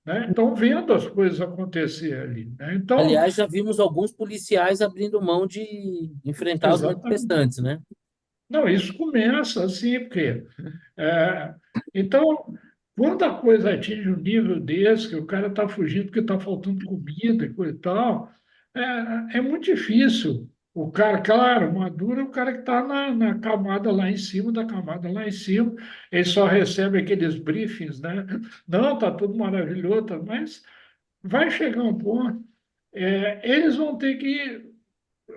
né, estão vendo as coisas acontecer ali, né? Então, Aliás, já vimos alguns policiais abrindo mão de enfrentar os exatamente. manifestantes, né? Não, isso começa assim, porque é, então, quando a coisa atinge um nível desse, que o cara está fugindo porque está faltando comida e coisa e tal, é muito difícil. O cara, claro, o Maduro é o cara que está na camada lá em cima, da camada lá em cima, ele só recebe aqueles briefings, né? Não, está tudo maravilhoso, mas vai chegar um ponto, eles vão ter que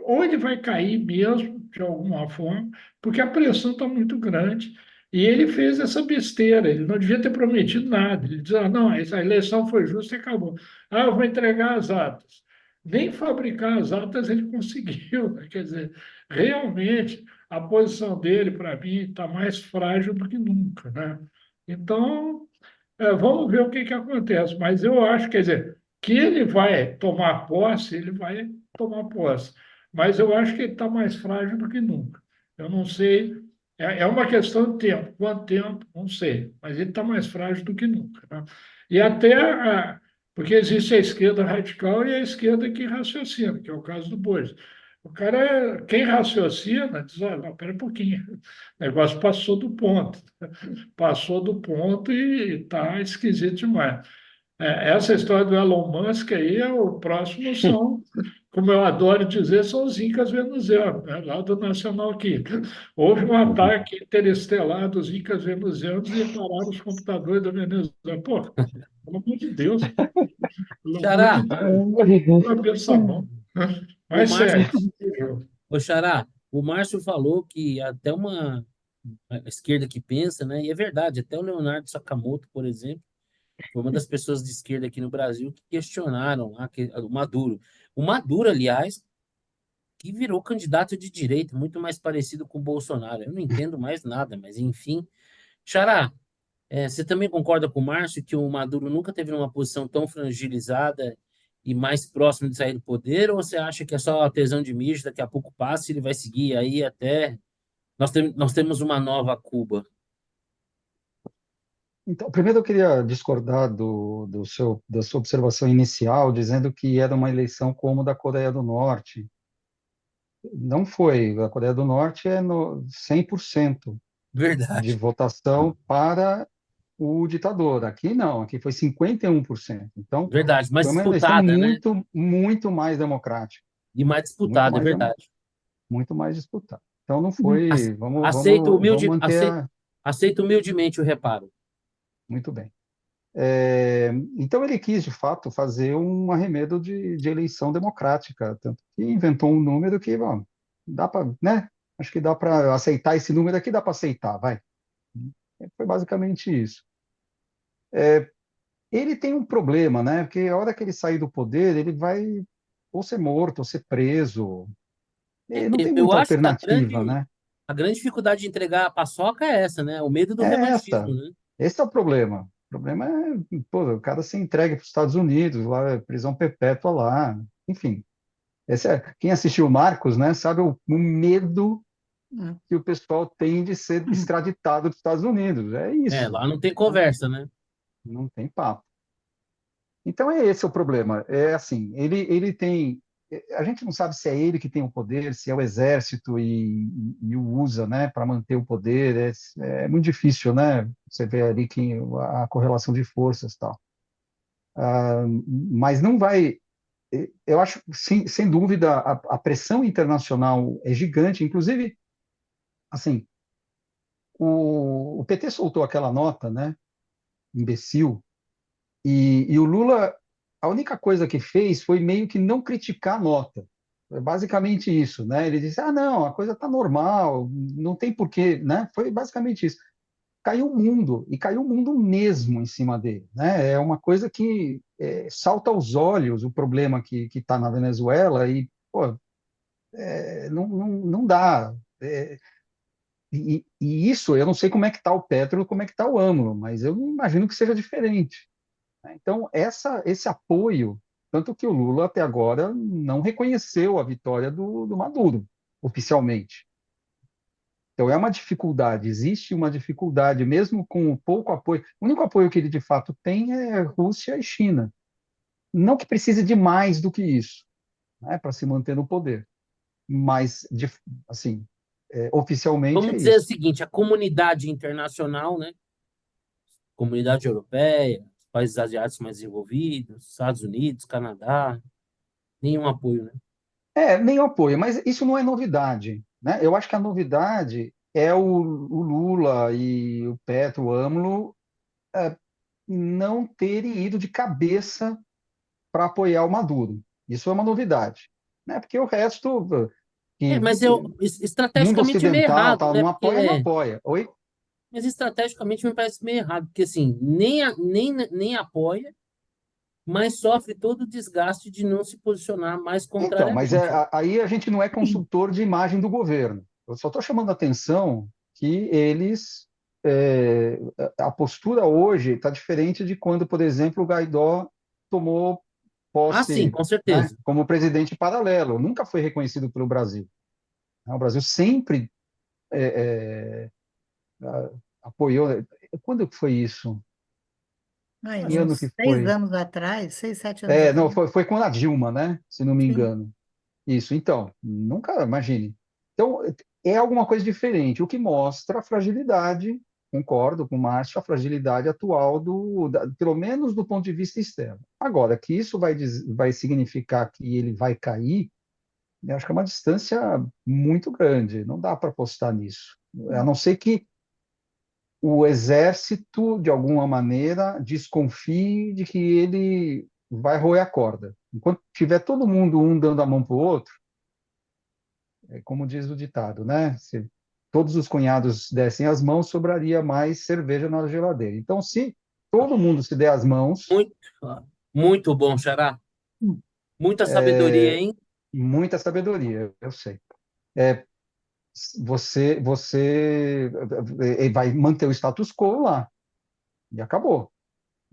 ou ele vai cair mesmo, de alguma forma, porque a pressão está muito grande. E ele fez essa besteira, ele não devia ter prometido nada. Ele diz: não, essa eleição foi justa e acabou. Eu vou entregar as atas. Nem fabricar as atas ele conseguiu, né? Quer dizer, realmente, a posição dele, para mim, está mais frágil do que nunca, né? Então, vamos ver o que acontece. Mas eu acho, quer dizer, que ele vai tomar posse, ele vai tomar posse. Mas eu acho que ele está mais frágil do que nunca. Eu não sei, é uma questão de tempo. Quanto tempo? Não sei. Mas ele está mais frágil do que nunca, né? E até, porque existe a esquerda radical e a esquerda que raciocina, que é o caso do Bois. O cara, quem raciocina, diz, olha, não, pera um pouquinho, o negócio passou do ponto e está esquisito demais. Essa história do Elon Musk aí, o próximo são, como eu adoro dizer, são os incas venusianos, né? Lá do Nacional aqui. Houve um ataque interestelar dos incas venusianos e pararam os computadores da Venezuela. Pô, pelo amor de Deus, pelo amor Xará, de Deus, não pensa não. o Mas Márcio, segue. ô Xará, o Márcio falou que até uma a esquerda que pensa, né? E é verdade, até o Leonardo Sakamoto, por exemplo, foi uma das pessoas de esquerda aqui no Brasil que questionaram o Maduro. O Maduro, aliás, que virou candidato de direita, muito mais parecido com o Bolsonaro. Eu não entendo mais nada, mas enfim. Xará, você também concorda com o Márcio que o Maduro nunca teve uma posição tão fragilizada e mais próximo de sair do poder, ou você acha que é só tesão de mijo, daqui a pouco passa e ele vai seguir aí até nós temos uma nova Cuba? Então, primeiro eu queria discordar da sua observação inicial, dizendo que era uma eleição como da Coreia do Norte. Não foi. A Coreia do Norte é 100% de Verdade, votação para o ditador. Aqui não, aqui foi 51%. Então, verdade, mais foi uma eleição disputada, né? muito, muito mais democrática, E mais muito disputada, é mais, verdade. muito mais disputada. Então, não Ace- foi. Aceito Vamos humilde, manter aceito, aceito humildemente o reparo. muito bem. Então, ele quis, de fato, fazer um arremedo de eleição democrática, tanto que inventou um número que, bom, dá para, né? Acho que dá para aceitar esse número aqui, dá para aceitar, vai. Foi basicamente isso. Ele tem um problema, né? Porque a hora que ele sair do poder, ele vai ou ser morto, ou ser preso. Ele não tem Eu muita acho que alternativa, né? a grande dificuldade de entregar a paçoca é essa, né? O medo do É essa. revanchismo, né? Esse é o problema. O problema é, pô, o cara ser entregue para os Estados Unidos, lá, prisão perpétua lá, enfim. Quem assistiu Marcos, né, sabe o medo Hum. que o pessoal tem de ser extraditado dos Estados Unidos. É isso, Lá não tem né? conversa, né? Não tem papo. Então, é esse o problema. É assim, ele tem. A gente não sabe se é ele que tem o poder, se é o exército e o usa, né, para manter o poder. É muito difícil, né? Você vê ali que a correlação de forças e tal. Mas não vai. Eu acho, sem dúvida, a pressão internacional é gigante. Inclusive, assim, o PT soltou aquela nota, né, imbecil, e o Lula, a única coisa que fez foi meio que não criticar a nota. É basicamente isso, né? Ele disse: ah, não, a coisa está normal, não tem porquê, né? Foi basicamente isso. Caiu o mundo, e caiu o mundo mesmo em cima dele, né? É uma coisa que salta aos olhos o problema que está na Venezuela, e, pô, não dá. E isso, eu não sei como é que está o Petro, como é que está o AMLO, mas eu imagino que seja diferente, né? Então, esse apoio, tanto que o Lula até agora não reconheceu a vitória do Maduro, oficialmente. Então, é uma dificuldade, existe uma dificuldade, mesmo com o pouco apoio. O único apoio que ele de fato tem é Rússia e China. Não que precise de mais do que isso, né, para se manter no poder, mas, assim, oficialmente Vamos é dizer o isso. seguinte, a comunidade internacional, né? Comunidade europeia, os países asiáticos mais desenvolvidos, Estados Unidos, Canadá, nenhum apoio, né? Nem o apoio, mas isso não é novidade, né? Eu acho que a novidade é o Lula e o Petro, o AMLO, não terem ido de cabeça para apoiar o Maduro. Isso é uma novidade, né? Porque o resto, que Mas mundo estrategicamente é meio ocidental, errado, tal, né? não apoia, não Porque, apoia. Oi? mas estrategicamente me parece meio errado, porque assim, nem apoia, mas sofre todo o desgaste de não se posicionar mais Então, mas contrariamente, né? aí a gente não é consultor de imagem do governo. Eu só estou chamando a atenção que eles, é, a postura hoje está diferente de quando, por exemplo, o Guaidó tomou Ah, sim, posse, com né, certeza. como presidente paralelo. Nunca foi reconhecido pelo Brasil. O Brasil sempre é, apoiou. Quando que foi isso? Ai, Que ano que uns seis foi? anos atrás, 6, 7 anos Não, atrás. foi com a Dilma, né? Se não me Sim. engano. Isso, então, nunca imagine. Então, é alguma coisa diferente, o que mostra a fragilidade, concordo com o Márcio, a fragilidade atual pelo menos do ponto de vista externo. Agora, que isso vai significar que ele vai cair, eu acho que é uma distância muito grande, não dá para apostar nisso. A não ser que o exército, de alguma maneira, desconfie de que ele vai roer a corda. Enquanto tiver todo mundo um dando a mão para o outro, é como diz o ditado, né? Se todos os cunhados dessem as mãos, sobraria mais cerveja na geladeira. Então, se todo mundo se der as mãos, Muito, muito bom, Xará. Muita sabedoria, hein? muita sabedoria, eu sei. É, você vai manter o status quo lá e acabou,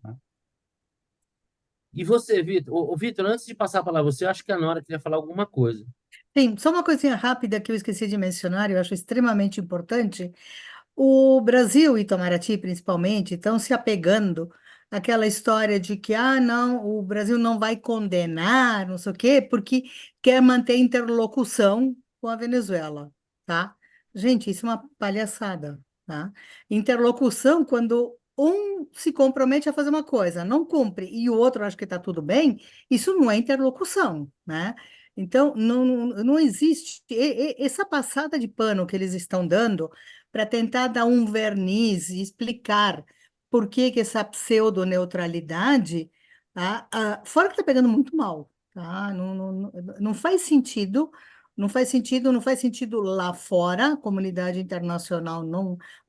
né? E você, Vitor? Ô, Vitor, antes de passar a palavra a você, eu acho que a Nora queria falar alguma coisa. Sim, só uma coisinha rápida que eu esqueci de mencionar, eu acho extremamente importante. O Brasil e Itamaraty, principalmente, estão se apegando àquela história de que, não, o Brasil não vai condenar, não sei o quê, porque quer manter interlocução com a Venezuela, tá? Gente, isso é uma palhaçada, tá? Interlocução, quando um se compromete a fazer uma coisa, não cumpre, e o outro acha que está tudo bem, isso não é interlocução, né? Então, não existe essa passada de pano que eles estão dando para tentar dar um verniz e explicar por que que essa pseudo-neutralidade, tá? Fora que está pegando muito mal, tá? Não faz sentido, não faz sentido lá fora, a comunidade internacional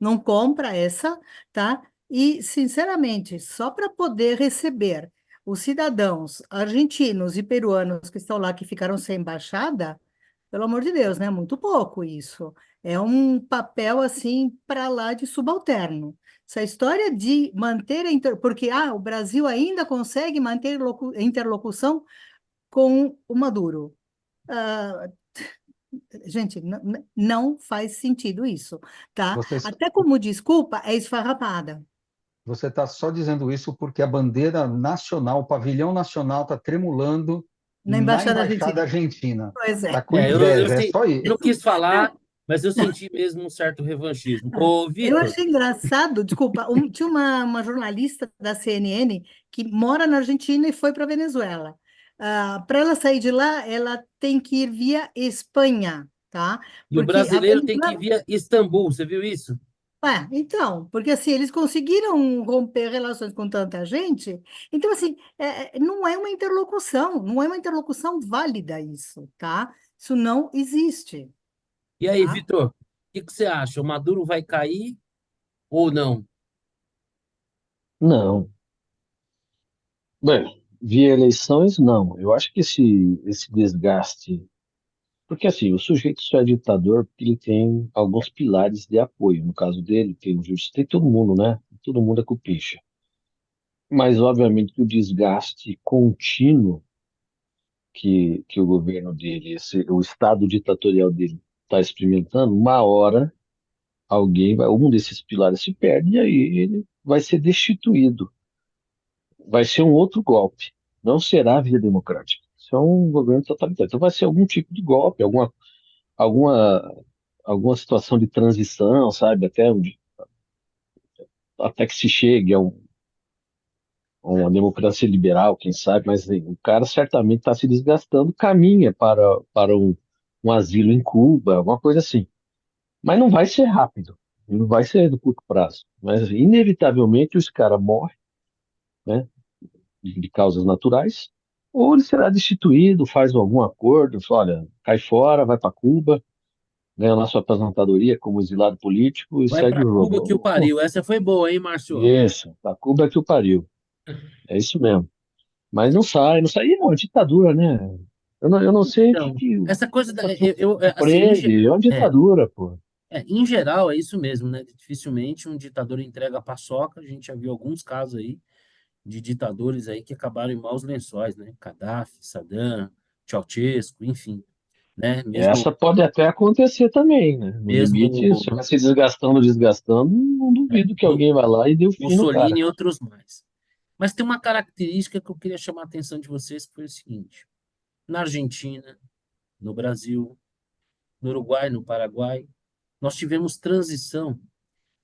não compra essa, tá? E, sinceramente, só para poder receber os cidadãos argentinos e peruanos que estão lá, que ficaram sem embaixada, pelo amor de Deus, né? Muito pouco isso. É um papel assim para lá de subalterno. Essa história de manter porque o Brasil ainda consegue manter interlocução com o Maduro. Ah, gente, não faz sentido isso, tá? Você Até como desculpa é esfarrapada você está só dizendo isso porque a bandeira nacional, o pavilhão nacional está tremulando na na Embaixada embaixada Argentina. argentina. Pois Está é. com inveja, é só Eu não isso. quis falar, mas eu senti mesmo um certo revanchismo. Ô, Eu Vitor, achei engraçado, desculpa, tinha uma jornalista da CNN que mora na Argentina e foi para a Venezuela. Para ela sair de lá, ela tem que ir via Espanha, tá? e o Porque a brasileiro tem que ir Venezuela. via Istambul, você viu isso? Então, porque assim, eles conseguiram romper relações com tanta gente, então assim, não é uma interlocução, não é uma interlocução válida isso, tá? Isso não existe, E aí, tá? Vitor, o que que você acha? O Maduro vai cair ou não? Não. Bem, via eleições, não. Eu acho que esse desgaste. Porque assim, o sujeito só é ditador porque ele tem alguns pilares de apoio. No caso dele, tem o justiça, tem todo mundo, né? Todo mundo é cupicha. Mas, obviamente, que o desgaste contínuo que o governo dele, o estado ditatorial dele está experimentando, uma hora um desses pilares se perde e aí ele vai ser destituído. Vai ser um outro golpe. Não será via democrática. Isso é um governo totalitário. Então vai ser algum tipo de golpe, alguma, alguma situação de transição, sabe? Até que se chegue a uma democracia liberal, quem sabe, mas assim, o cara certamente está se desgastando, caminha para um asilo em Cuba, uma coisa assim. Mas não vai ser rápido, não vai ser do curto prazo. Mas inevitavelmente os cara morre, né? De causas naturais, ou ele será destituído, faz algum acordo, fala, olha, cai fora, vai para Cuba, ganha lá sua aposentadoria como exilado político e Vai segue para o Cuba que o jogo. pariu. Essa foi boa, hein, Márcio? Isso, a Cuba é que o pariu. É isso mesmo. Mas não sai, não sai, é uma ditadura, né? Eu não sei o que, Então, que essa coisa essa turma se assim, prende. É uma é, ditadura, pô. em geral é isso mesmo, né? Dificilmente um ditador entrega a paçoca. A gente já viu alguns casos aí de ditadores aí que acabaram em maus lençóis, né? Gaddafi, Saddam, Ceausescu, enfim, né? Essa pode até acontecer também, né? No limite, Mesmo se vai se desgastando, desgastando, não duvido que Mu- alguém vai lá e dê o fim no cara. Mussolini e outros mais. Mas tem uma característica que eu queria chamar a atenção de vocês, que foi o seguinte: na Argentina, no Brasil, no Uruguai, no Paraguai, nós tivemos transição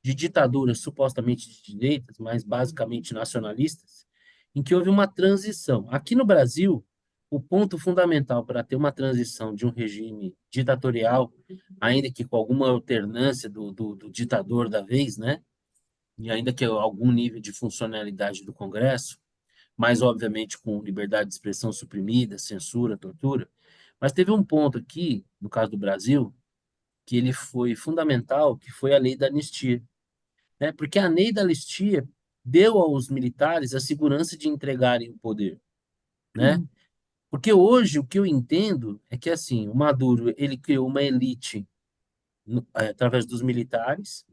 de ditaduras supostamente de direitas, mas basicamente nacionalistas, em que houve uma transição. Aqui no Brasil, o ponto fundamental para ter uma transição de um regime ditatorial, ainda que com alguma alternância do ditador da vez, né? E ainda que algum nível de funcionalidade do Congresso, mas obviamente com liberdade de expressão suprimida, censura, tortura. Mas teve um ponto aqui, no caso do Brasil, que ele foi fundamental, que foi a lei da anistia, né? Porque a lei da anistia deu aos militares a segurança de entregarem o poder, né? Porque hoje o que eu entendo é que assim, o Maduro, ele criou uma elite através dos militares.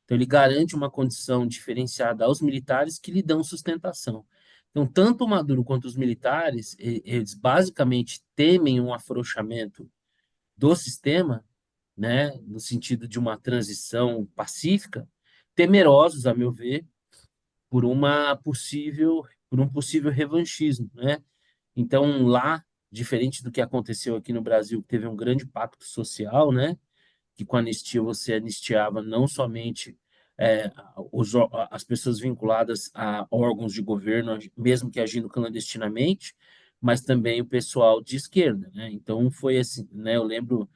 Então, ele garante uma condição diferenciada aos militares que lhe dão sustentação. Então, tanto o Maduro quanto os militares, eles basicamente temem um afrouxamento do sistema, né, no sentido de uma transição pacífica, temerosos, a meu ver, por um possível revanchismo, né? Então, lá, diferente do que aconteceu aqui no Brasil, que teve um grande pacto social, né? Que com a anistia você anistiava não somente as pessoas vinculadas a órgãos de governo, mesmo que agindo clandestinamente, mas também o pessoal de esquerda, né? Então foi assim, né? Lembro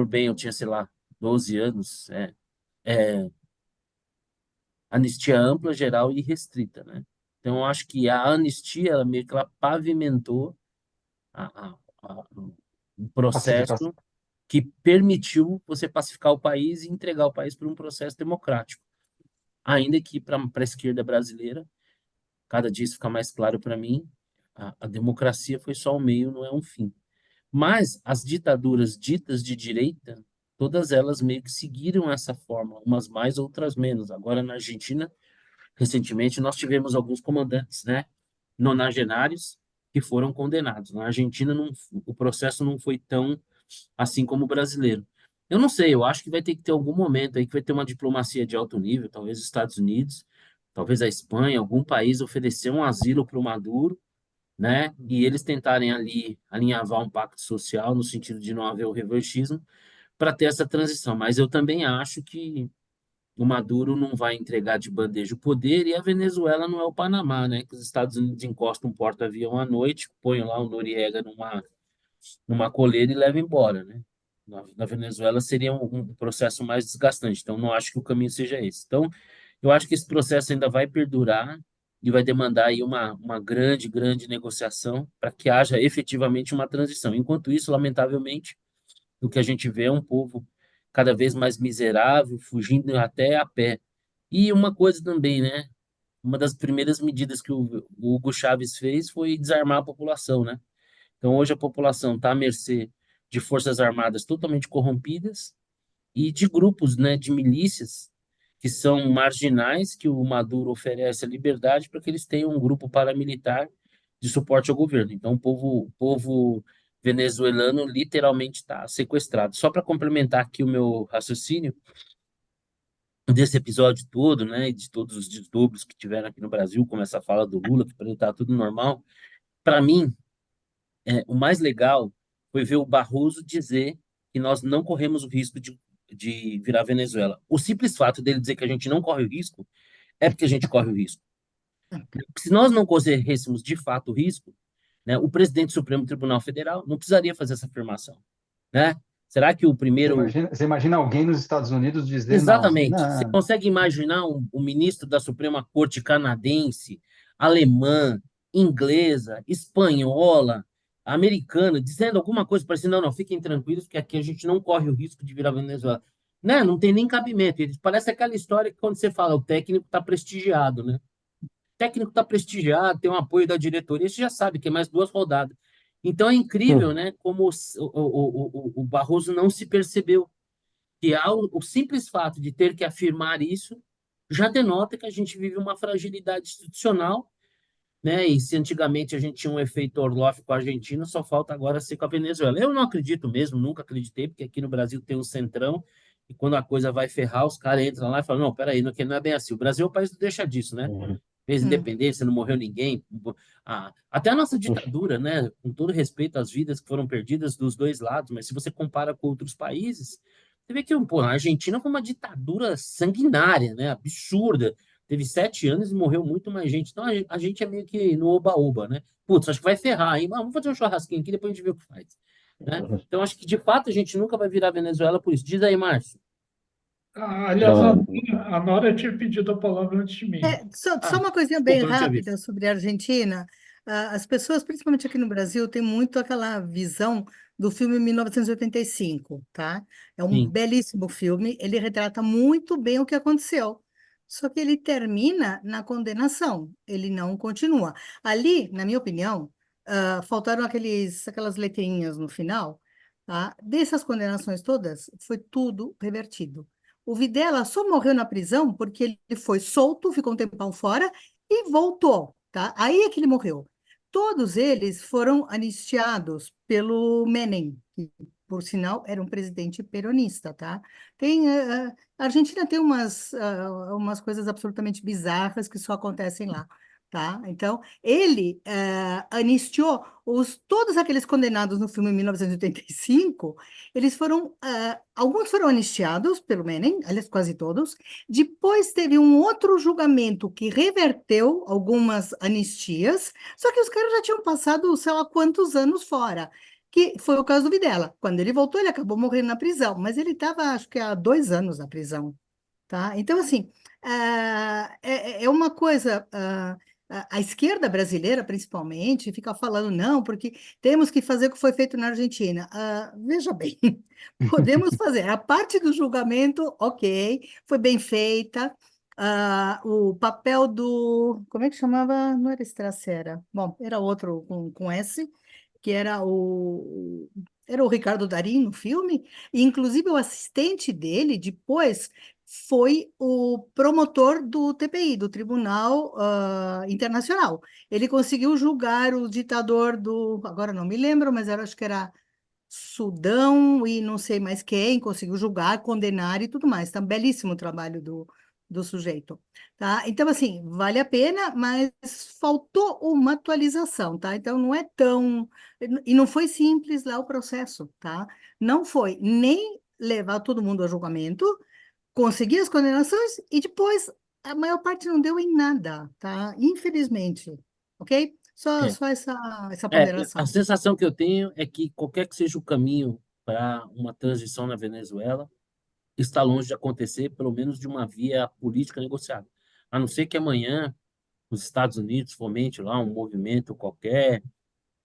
bem, eu tinha, sei lá, 12 anos, anistia ampla, geral e restrita, né? Então eu acho que a anistia, ela meio que ela pavimentou um Pacificação. processo que permitiu você pacificar o país e entregar o país para um processo democrático. Ainda que para a esquerda brasileira, cada dia isso fica mais claro para mim, a democracia foi só um meio, não é um fim. Mas as ditaduras ditas de direita, todas elas meio que seguiram essa forma, umas mais, outras menos. Agora, na Argentina, recentemente, nós tivemos alguns comandantes, né, nonagenários que foram condenados. Na Argentina, não, o processo não foi tão assim como o brasileiro. Eu não sei, eu acho que vai ter que ter algum momento aí que vai ter uma diplomacia de alto nível, talvez os Estados Unidos, talvez a Espanha, algum país oferecer um asilo para o Maduro, né? E eles tentarem ali alinhavar um pacto social no sentido de não haver o revanchismo para ter essa transição. Mas eu também acho que o Maduro não vai entregar de bandeja o poder e a Venezuela não é o Panamá, né? Que os Estados Unidos encostam um porta-avião à noite, põem lá o Noriega numa coleira e levam embora, né? Na Venezuela seria um processo mais desgastante, então não acho que o caminho seja esse. Então, eu acho que esse processo ainda vai perdurar e vai demandar aí uma grande, grande negociação para que haja efetivamente uma transição. Enquanto isso, lamentavelmente, o que a gente vê é um povo cada vez mais miserável, fugindo até a pé. E uma coisa também, né? Uma das primeiras medidas que o Hugo Chávez fez foi desarmar a população, né? Então, hoje a população está à mercê de forças armadas totalmente corrompidas e de grupos, né, de milícias que são marginais, que o Maduro oferece a liberdade para que eles tenham um grupo paramilitar de suporte ao governo. Então, o povo venezuelano literalmente está sequestrado. Só para complementar aqui o meu raciocínio desse episódio todo, né, e de todos os desdobros que tiveram aqui no Brasil, como essa fala do Lula, que para ele está tudo normal, para mim, o mais legal foi ver o Barroso dizer que nós não corremos o risco de virar Venezuela. O simples fato dele dizer que a gente não corre o risco é porque a gente corre o risco. Se nós não corrêssemos de fato o risco, né, o presidente do Supremo Tribunal Federal não precisaria fazer essa afirmação, né? Será que o primeiro. Você imagina alguém nos Estados Unidos dizer não, Exatamente. Você não, consegue imaginar um ministro da Suprema Corte canadense, alemã, inglesa, espanhola, americana, dizendo alguma coisa parecendo, não, não, fiquem tranquilos, que aqui a gente não corre o risco de virar Venezuela. Né? Não tem nem cabimento. Parece aquela história que quando você fala, o técnico está prestigiado, né? O técnico está prestigiado, tem um apoio da diretoria, você já sabe que é mais 2 rodadas. Então é incrível, Hum. né, como o Barroso não se percebeu que o simples fato de ter que afirmar isso já denota que a gente vive uma fragilidade institucional, né? E se antigamente a gente tinha um efeito Orloff com a Argentina, só falta agora ser com a Venezuela. Eu não acredito mesmo, nunca acreditei, porque aqui no Brasil tem um centrão, e quando a coisa vai ferrar, os caras entram lá e falam, não, peraí, não é bem assim. O Brasil é o país que deixa disso, né? Uhum. Fez Hum. independência, não morreu ninguém. Até a nossa ditadura, né? Com todo respeito às vidas que foram perdidas dos dois lados, mas se você compara com outros países, você vê que pô, a Argentina foi uma ditadura sanguinária, né? Absurda. Teve 7 anos e morreu muito mais gente. Então a gente é meio que no oba-oba, né? Putz, acho que vai ferrar, hein? Vamos fazer um churrasquinho aqui, depois a gente vê o que faz. Né? Então acho que de fato a gente nunca vai virar Venezuela por isso. Diz aí, Márcio. Aliás, Ah, a Nora tinha pedido a palavra antes de mim. Só Ah, uma coisinha bem desculpa, eu não tinha visto. rápida sobre a Argentina. As pessoas, principalmente aqui no Brasil, têm muito aquela visão do filme 1985, tá? É um Sim, belíssimo filme, ele retrata muito bem o que aconteceu. Só que ele termina na condenação, ele não continua. Ali, na minha opinião, faltaram aquelas letrinhas no final, tá? Dessas condenações todas, foi tudo revertido. O Videla só morreu na prisão porque ele foi solto, ficou um tempão fora e voltou, tá? Aí é que ele morreu. Todos eles foram anistiados pelo Menem, que, por sinal, era um presidente peronista, tá? A Argentina tem umas coisas absolutamente bizarras que só acontecem lá, tá? Então, ele anistiou todos aqueles condenados no filme 1985, eles foram alguns foram anistiados pelo Menem, aliás, quase todos. Depois teve um outro julgamento que reverteu algumas anistias, só que os caras já tinham passado, sei lá quantos anos fora, que foi o caso do Videla. Quando ele voltou, ele acabou morrendo na prisão, mas ele estava, acho que há 2 anos na prisão. Tá? Então, assim, é uma coisa. A esquerda brasileira, principalmente, fica falando, não, porque temos que fazer o que foi feito na Argentina. Veja bem, podemos fazer. A parte do julgamento, ok, foi bem feita. O papel do. Como é que chamava? Não era Estracera. Bom, era outro com S, que era o Ricardo Darín no filme, e inclusive o assistente dele depois foi o promotor do TPI, do Tribunal Internacional. Ele conseguiu julgar o ditador agora não me lembro, mas acho que era Sudão e não sei mais quem, conseguiu julgar, condenar e tudo mais. Tá um belíssimo trabalho do sujeito, tá? Então, assim, vale a pena, mas faltou uma atualização, tá? Então, não é tão... E não foi simples lá o processo, tá? Não foi nem levar todo mundo a julgamento, conseguir as condenações e depois a maior parte não deu em nada, tá? Infelizmente, ok? Só essa A ponderação. sensação que eu tenho é que qualquer que seja o caminho para uma transição na Venezuela, está longe de acontecer, pelo menos de uma via política negociada. A não ser que amanhã os Estados Unidos fomente lá um movimento qualquer,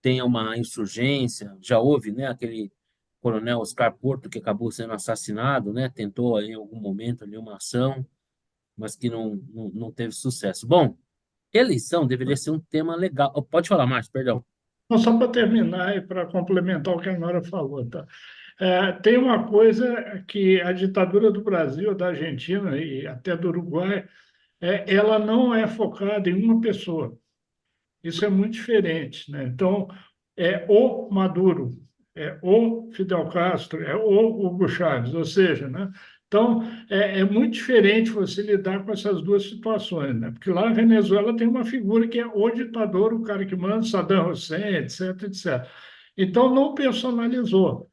tenha uma insurgência. Já houve, né, aquele coronel Oscar Porto que acabou sendo assassinado, né, tentou em algum momento ali uma ação, mas que não teve sucesso. Bom, eleição deveria ser um tema legal. Oh, pode falar, Márcio, perdão. Então, só para terminar e para complementar o que a Nora falou, tá? Tem uma coisa que a ditadura do Brasil, da Argentina e até do Uruguai, ela não é focada em uma pessoa. Isso é muito diferente, né? Então, é o Maduro, é o Fidel Castro, é o Hugo Chávez, ou seja, né? Então, é muito diferente você lidar com essas duas situações, né? Porque lá na Venezuela tem uma figura que é o ditador, o cara que manda, Saddam Hussein, etc, etc. Então, não personalizou.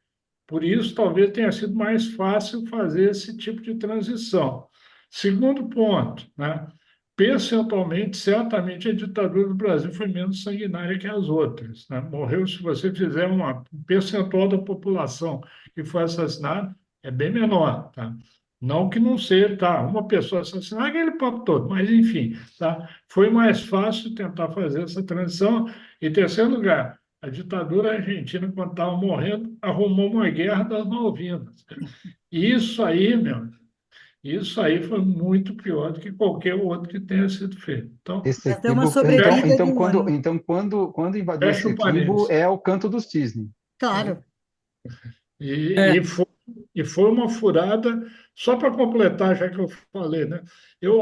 Por isso, talvez tenha sido mais fácil fazer esse tipo de transição. Segundo ponto, né? Percentualmente, certamente a ditadura do Brasil foi menos sanguinária que as outras, né? Morreu, se você fizer um percentual da população que foi assassinada, é bem menor, tá? Não que não seja, tá? Uma pessoa assassinada, aquele papo todo, mas enfim, tá? Foi mais fácil tentar fazer essa transição. Em terceiro lugar, a ditadura argentina, quando estava morrendo, arrumou uma guerra das Malvinas. E isso aí, meu, Isso aí foi muito pior do que qualquer outro que tenha sido feito. Então, Esse Mas tem uma equibo, então, sobrevida de então um quando, ano. então quando invadiu fecha esse o equibo parênteses. é o canto dos cisnes. Claro. E, É, e, foi, e foi uma furada, só para completar, já que eu falei, né?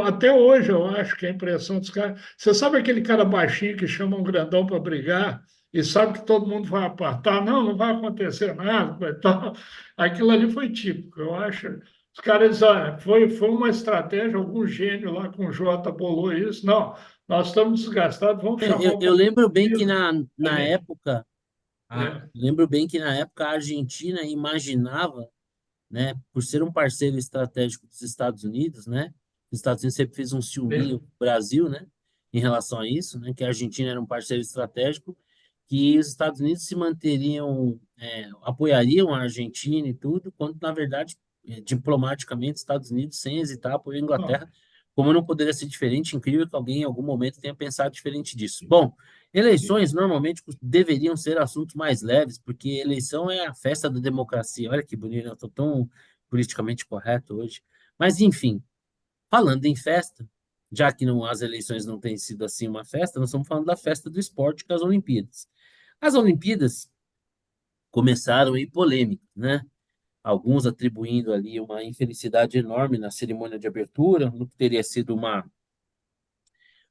Até hoje eu acho que a impressão dos caras. Você sabe aquele cara baixinho que chama um grandão para brigar e sabe que todo mundo vai apartar? Não, não vai acontecer nada. Então, aquilo ali foi típico. Eu acho. Os caras, olha, foi uma estratégia, algum gênio lá com o Jota bolou isso. Não, nós estamos desgastados, vamos chamar o eu lembro bem que comunismo. na época, É, lembro bem que na época a Argentina imaginava, né, por ser um parceiro estratégico dos Estados Unidos, né, os Estados Unidos sempre fez um ciúminho com o Brasil, né, em relação a isso, né, que a Argentina era um parceiro estratégico, que os Estados Unidos se manteriam, apoiariam a Argentina e tudo, quando na verdade, diplomaticamente, os Estados Unidos, sem hesitar, apoiou a não. Inglaterra, como não poderia ser diferente, incrível que alguém em algum momento tenha pensado diferente disso. Bom, eleições normalmente deveriam ser assuntos mais leves, porque eleição é a festa da democracia. Olha que bonito, eu estou tão politicamente correto hoje. Mas, enfim, falando em festa, já que não, as eleições não têm sido assim uma festa, nós estamos falando da festa do esporte, que é as Olimpíadas. As Olimpíadas começaram em polêmica, né? Alguns atribuindo ali uma infelicidade enorme na cerimônia de abertura, no que teria sido uma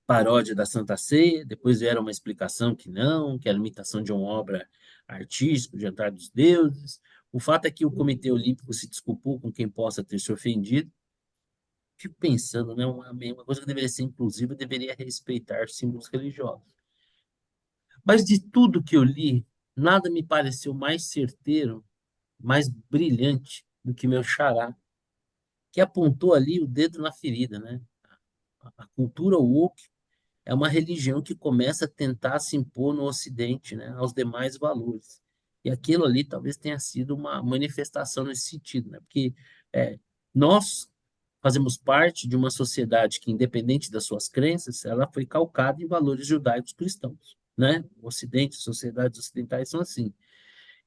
paródia da Santa Ceia, depois vieram uma explicação que não, que era imitação de uma obra artística, de Jantar dos Deuses. O fato é que o Comitê Olímpico se desculpou com quem possa ter se ofendido. Fico pensando, né, uma coisa que deveria ser inclusiva deveria respeitar símbolos religiosos. Mas de tudo que eu li, nada me pareceu mais certeiro, mais brilhante do que meu xará, que apontou ali o dedo na ferida, né? A cultura woke é uma religião que começa a tentar se impor no Ocidente, né, aos demais valores. E aquilo ali talvez tenha sido uma manifestação nesse sentido, né? Porque nós fazemos parte de uma sociedade que, independente das suas crenças, ela foi calcada em valores judaicos cristãos, né? O Ocidente, as sociedades ocidentais são assim.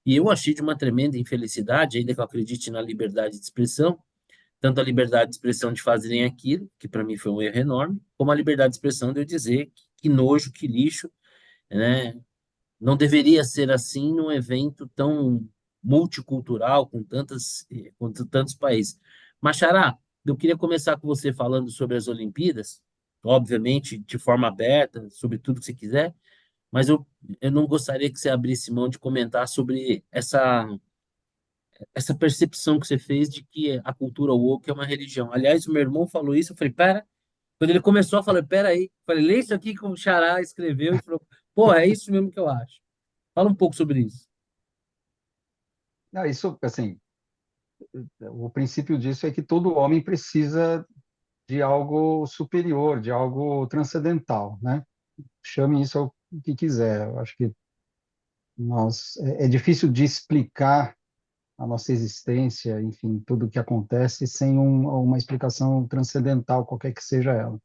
E eu achei de uma tremenda infelicidade, ainda que eu acredite na liberdade de expressão, tanto a liberdade de expressão de fazerem aquilo, que para mim foi um erro enorme, como a liberdade de expressão de eu dizer que nojo, que lixo, né? Não deveria ser assim num evento tão multicultural, com tantos países. Machará, eu queria começar com você falando sobre as Olimpíadas, obviamente de forma aberta, sobre tudo que você quiser, mas eu não gostaria que você abrisse mão de comentar sobre essa percepção que você fez de que a cultura woke é uma religião. Aliás, o meu irmão falou isso, eu falei, pera, quando ele começou, eu falei, pera aí, falei, lê isso aqui que o Xará escreveu, e falou, pô, é isso mesmo que eu acho. Fala um pouco sobre isso. Não, isso, assim, o princípio disso é que todo homem precisa de algo superior, de algo transcendental, né? Chame isso o que quiser. Eu acho que é difícil de explicar a nossa existência, enfim, tudo o que acontece sem uma explicação transcendental, qualquer que seja ela.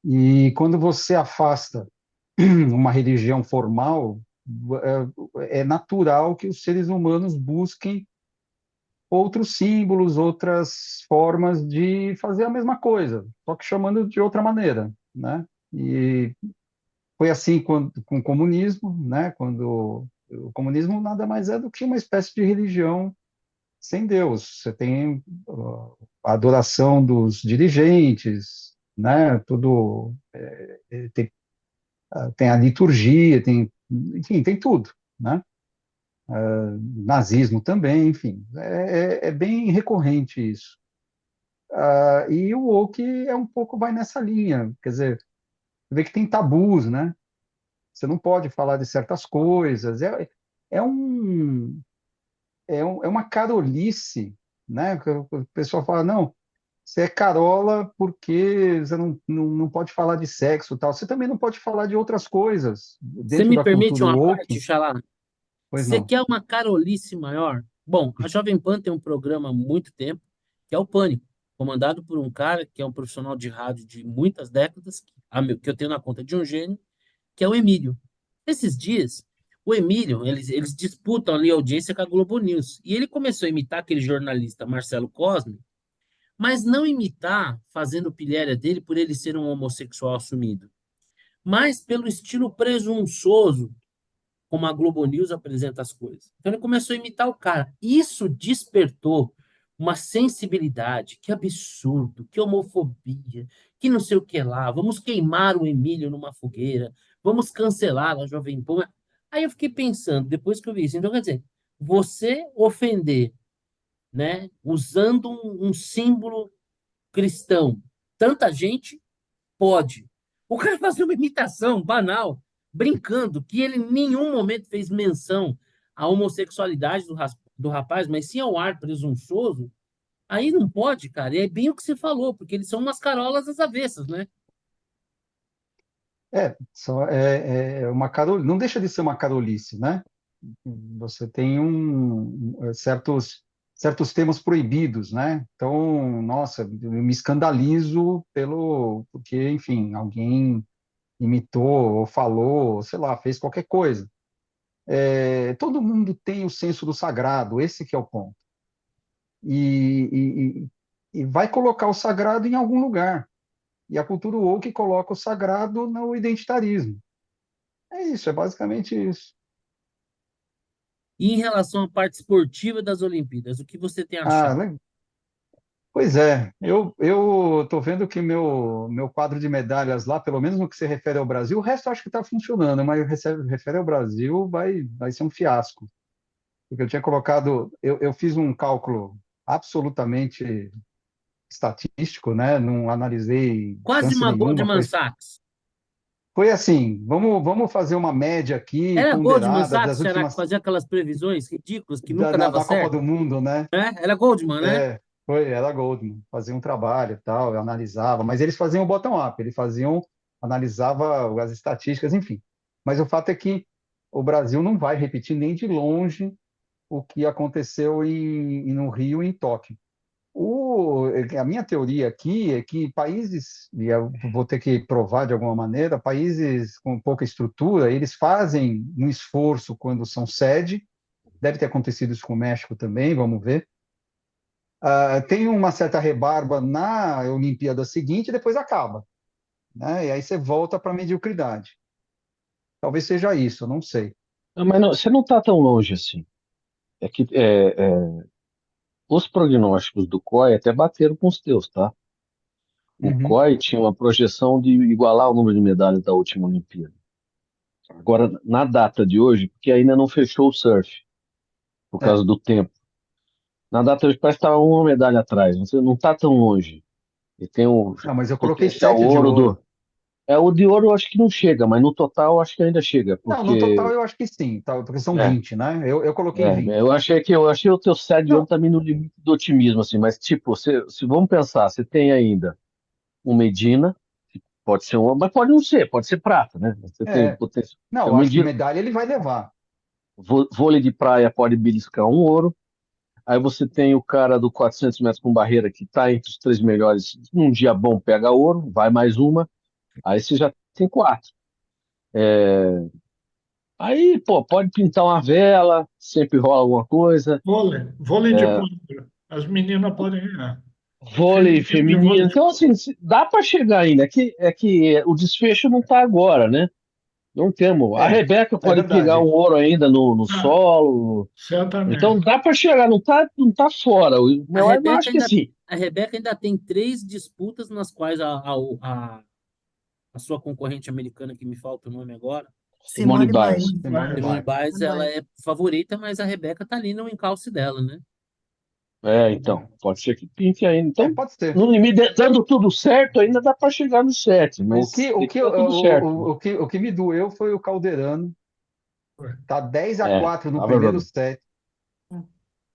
E quando você afasta uma religião formal, é natural que os seres humanos busquem outros símbolos, outras formas de fazer a mesma coisa, só que chamando de outra maneira, né? E foi assim com o comunismo, né? Quando o comunismo nada mais é do que uma espécie de religião sem Deus. Você tem a adoração dos dirigentes, né? Tudo tem a liturgia, enfim, tem tudo, né? Nazismo também, enfim, é bem recorrente isso. E o woke é um pouco vai nessa linha, quer dizer, você vê que tem tabus, né? Você não pode falar de certas coisas, é um, é uma carolice, né? Que o pessoal fala, não, você é carola porque você não pode falar de sexo e tal. Você também não pode falar de outras coisas Você dentro me da permite cultura uma parte, woke, Xalá? pois Você não. quer uma carolice maior? Bom, a Jovem Pan tem um programa há muito tempo, que é o Pânico, comandado por um cara que é um profissional de rádio de muitas décadas, que eu tenho na conta de um gênio, que é o Emílio. Esses dias, o Emílio, eles disputam ali a audiência com a Globo News. E ele começou a imitar aquele jornalista Marcelo Cosme, mas não imitar fazendo pilhéria dele por ele ser um homossexual assumido, mas pelo estilo presunçoso como a Globo News apresenta as coisas. Então ele começou a imitar o cara. Isso despertou uma sensibilidade. Que absurdo, que homofobia, que não sei o que lá. Vamos queimar o Emílio numa fogueira, vamos cancelar a Jovem Pan. Aí eu fiquei pensando, depois que eu vi isso, então quer dizer, você ofender, né, usando um símbolo cristão, tanta gente pode. O cara fazer uma imitação banal, brincando, que ele em nenhum momento fez menção à homossexualidade do rapaz, mas sim ao ar presunçoso, aí não pode, cara. E é bem o que você falou, porque eles são umas carolas às avessas, né? É uma não deixa de ser uma carolice, né? Você tem certos temas proibidos, né? Então, nossa, eu me escandalizo porque, enfim, alguém imitou ou falou, sei lá, fez qualquer coisa. Todo mundo tem o senso do sagrado, esse que é o ponto. E vai colocar o sagrado em algum lugar. E a cultura woke coloca o sagrado no identitarismo. É isso, é basicamente isso. E em relação à parte esportiva das Olimpíadas, o que você tem Ah, achado? pois é, eu estou vendo que meu quadro de medalhas lá, pelo menos no que se refere ao Brasil, o resto eu acho que está funcionando, mas o que se refere ao Brasil vai ser um fiasco. Porque eu tinha colocado, eu fiz um cálculo absolutamente estatístico, né? Não analisei Quase chance uma nenhuma. Goldman Sachs. Foi assim, vamos fazer uma média aqui, Era Goldman ponderada, Sachs, das será que últimas, fazia aquelas previsões ridículas que nunca dava da Copa certo? do Mundo, né? Né? Era Goldman, né? Era Goldman, fazia um trabalho e tal, eu analisava, mas eles faziam o bottom-up, analisava as estatísticas, enfim. Mas o fato é que o Brasil não vai repetir nem de longe o que aconteceu no Rio e em Tóquio. A minha teoria aqui é que países, e eu vou ter que provar de alguma maneira, países com pouca estrutura, eles fazem um esforço quando são sede, deve ter acontecido isso com o México também, vamos ver. Tem uma certa rebarba na Olimpíada seguinte e depois acaba, né? E aí você volta para a mediocridade. Talvez seja isso, eu não sei. Mas você não está tão longe assim. É que os prognósticos do COI até bateram com os teus, tá? O Uhum. COI tinha uma projeção de igualar o número de medalhas da última Olimpíada. Agora, na data de hoje, porque ainda não fechou o surf, por É. causa do tempo. Na data de hoje parece que está uma medalha atrás. Você não está tão longe. E tem o Não, mas eu coloquei potencial 7 de ouro ouro. do. O de ouro eu acho que não chega, mas no total eu acho que ainda chega, Não, no porque total eu acho que sim, tá? Porque são é, 20, né? Eu coloquei 20. eu achei o teu set de ouro Não, também no limite do otimismo, assim, mas tipo, se vamos pensar, você tem ainda um Medina, que pode ser um, mas pode não ser, pode ser prata, né? Você tem é. potencial. Não, Tem o eu acho que Medina, medalha ele vai levar. vôlei de praia pode beliscar um ouro. Aí você tem o cara do 400 metros com barreira que está entre os três melhores. Num dia bom pega ouro, vai mais uma. Aí você já tem quatro. Aí, pô, pode pintar uma vela, sempre rola alguma coisa. Vôlei de quadra. As meninas podem ganhar. Vôlei Feminino de feminino. vôlei de Então, assim, dá para chegar ainda. É que o desfecho não está agora, né? Não temos. A É, Rebeca é pode pegar um verdade. ouro ainda no ah, solo. Então certamente. dá para chegar, não tá fora. A Eu Rebeca acho que ainda, assim. a Rebeca ainda tem 3 disputas nas quais a sua concorrente americana, que me falta o nome agora, Simone Simone Biles. Biles. Simone Simone Biles. Biles, Simone ela Biles. é favorita, mas a Rebeca tá ali no encalçe dela, né? Então, pode ser que pinte ainda. Então, Pode ser. no limite, dando tudo certo, ainda dá para chegar no 7, O mas que, o tem que que, dar tudo certo, né? o que me doeu foi o Calderano. Tá 10 a É, 4 no tava primeiro jogando. set.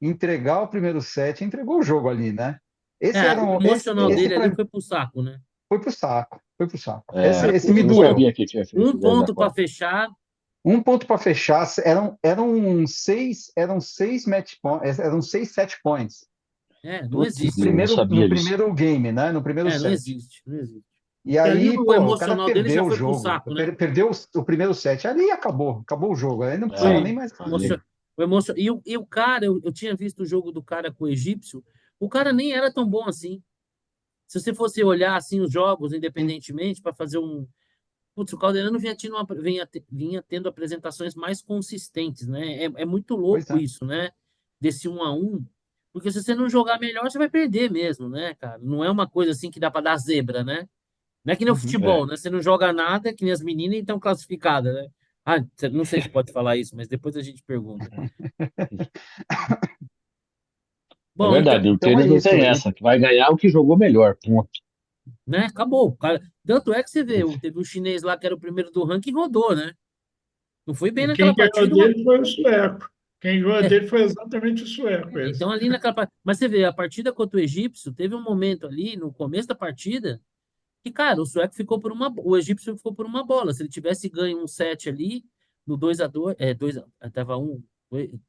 Entregar o primeiro set, entregou o jogo ali, né? O emocional Esse dele ali para foi pro saco, né? foi pro saco, foi pro saco. É, Esse me eu não doeu. sabia que tinha feito Um 10 a ponto para 4. fechar. Um ponto para fechar, eram seis match points, eram 6 set points Não Putz, no existe. não primeiro, no sabia disso. primeiro game, né? No primeiro Não set. existe, não existe. E E ali aí, o pô, o cara emocional dele já perdeu o foi pro jogo, saco, né? perdeu o primeiro set, ali acabou o jogo, aí não precisava É, nem mais ali. fazer. E o cara, eu tinha visto o jogo do cara com o egípcio, o cara nem era tão bom assim. se você fosse olhar assim os jogos independentemente para fazer um. Putz, o Calderano vinha tendo apresentações mais consistentes, né? É muito Pois louco é. isso, né? Desse 1-1, porque se você não jogar melhor, você vai perder mesmo, né, cara? Não é uma coisa assim que dá para dar zebra, né? Não é que nem o Uhum. É, futebol, né? Você não joga nada, que nem as meninas e estão classificadas, né? Ah, não sei se pode falar isso, mas depois a gente pergunta. é Bom, então, verdade. O Então é tênis não isso. tem essa, que vai ganhar o que jogou melhor. Ponto. né? Acabou. Cara. Tanto é que você vê, teve um chinês lá que era o primeiro do ranking e rodou, né? Não foi bem E naquela quem ganhou partida, dele foi o sueco. Quem ganhou é, dele foi exatamente o sueco, esse. então ali naquela mas você vê, a partida contra o egípcio, teve um momento ali no começo da partida que, cara, o sueco ficou por o egípcio ficou por uma bola. Se ele tivesse ganho um set ali no 2-2, tava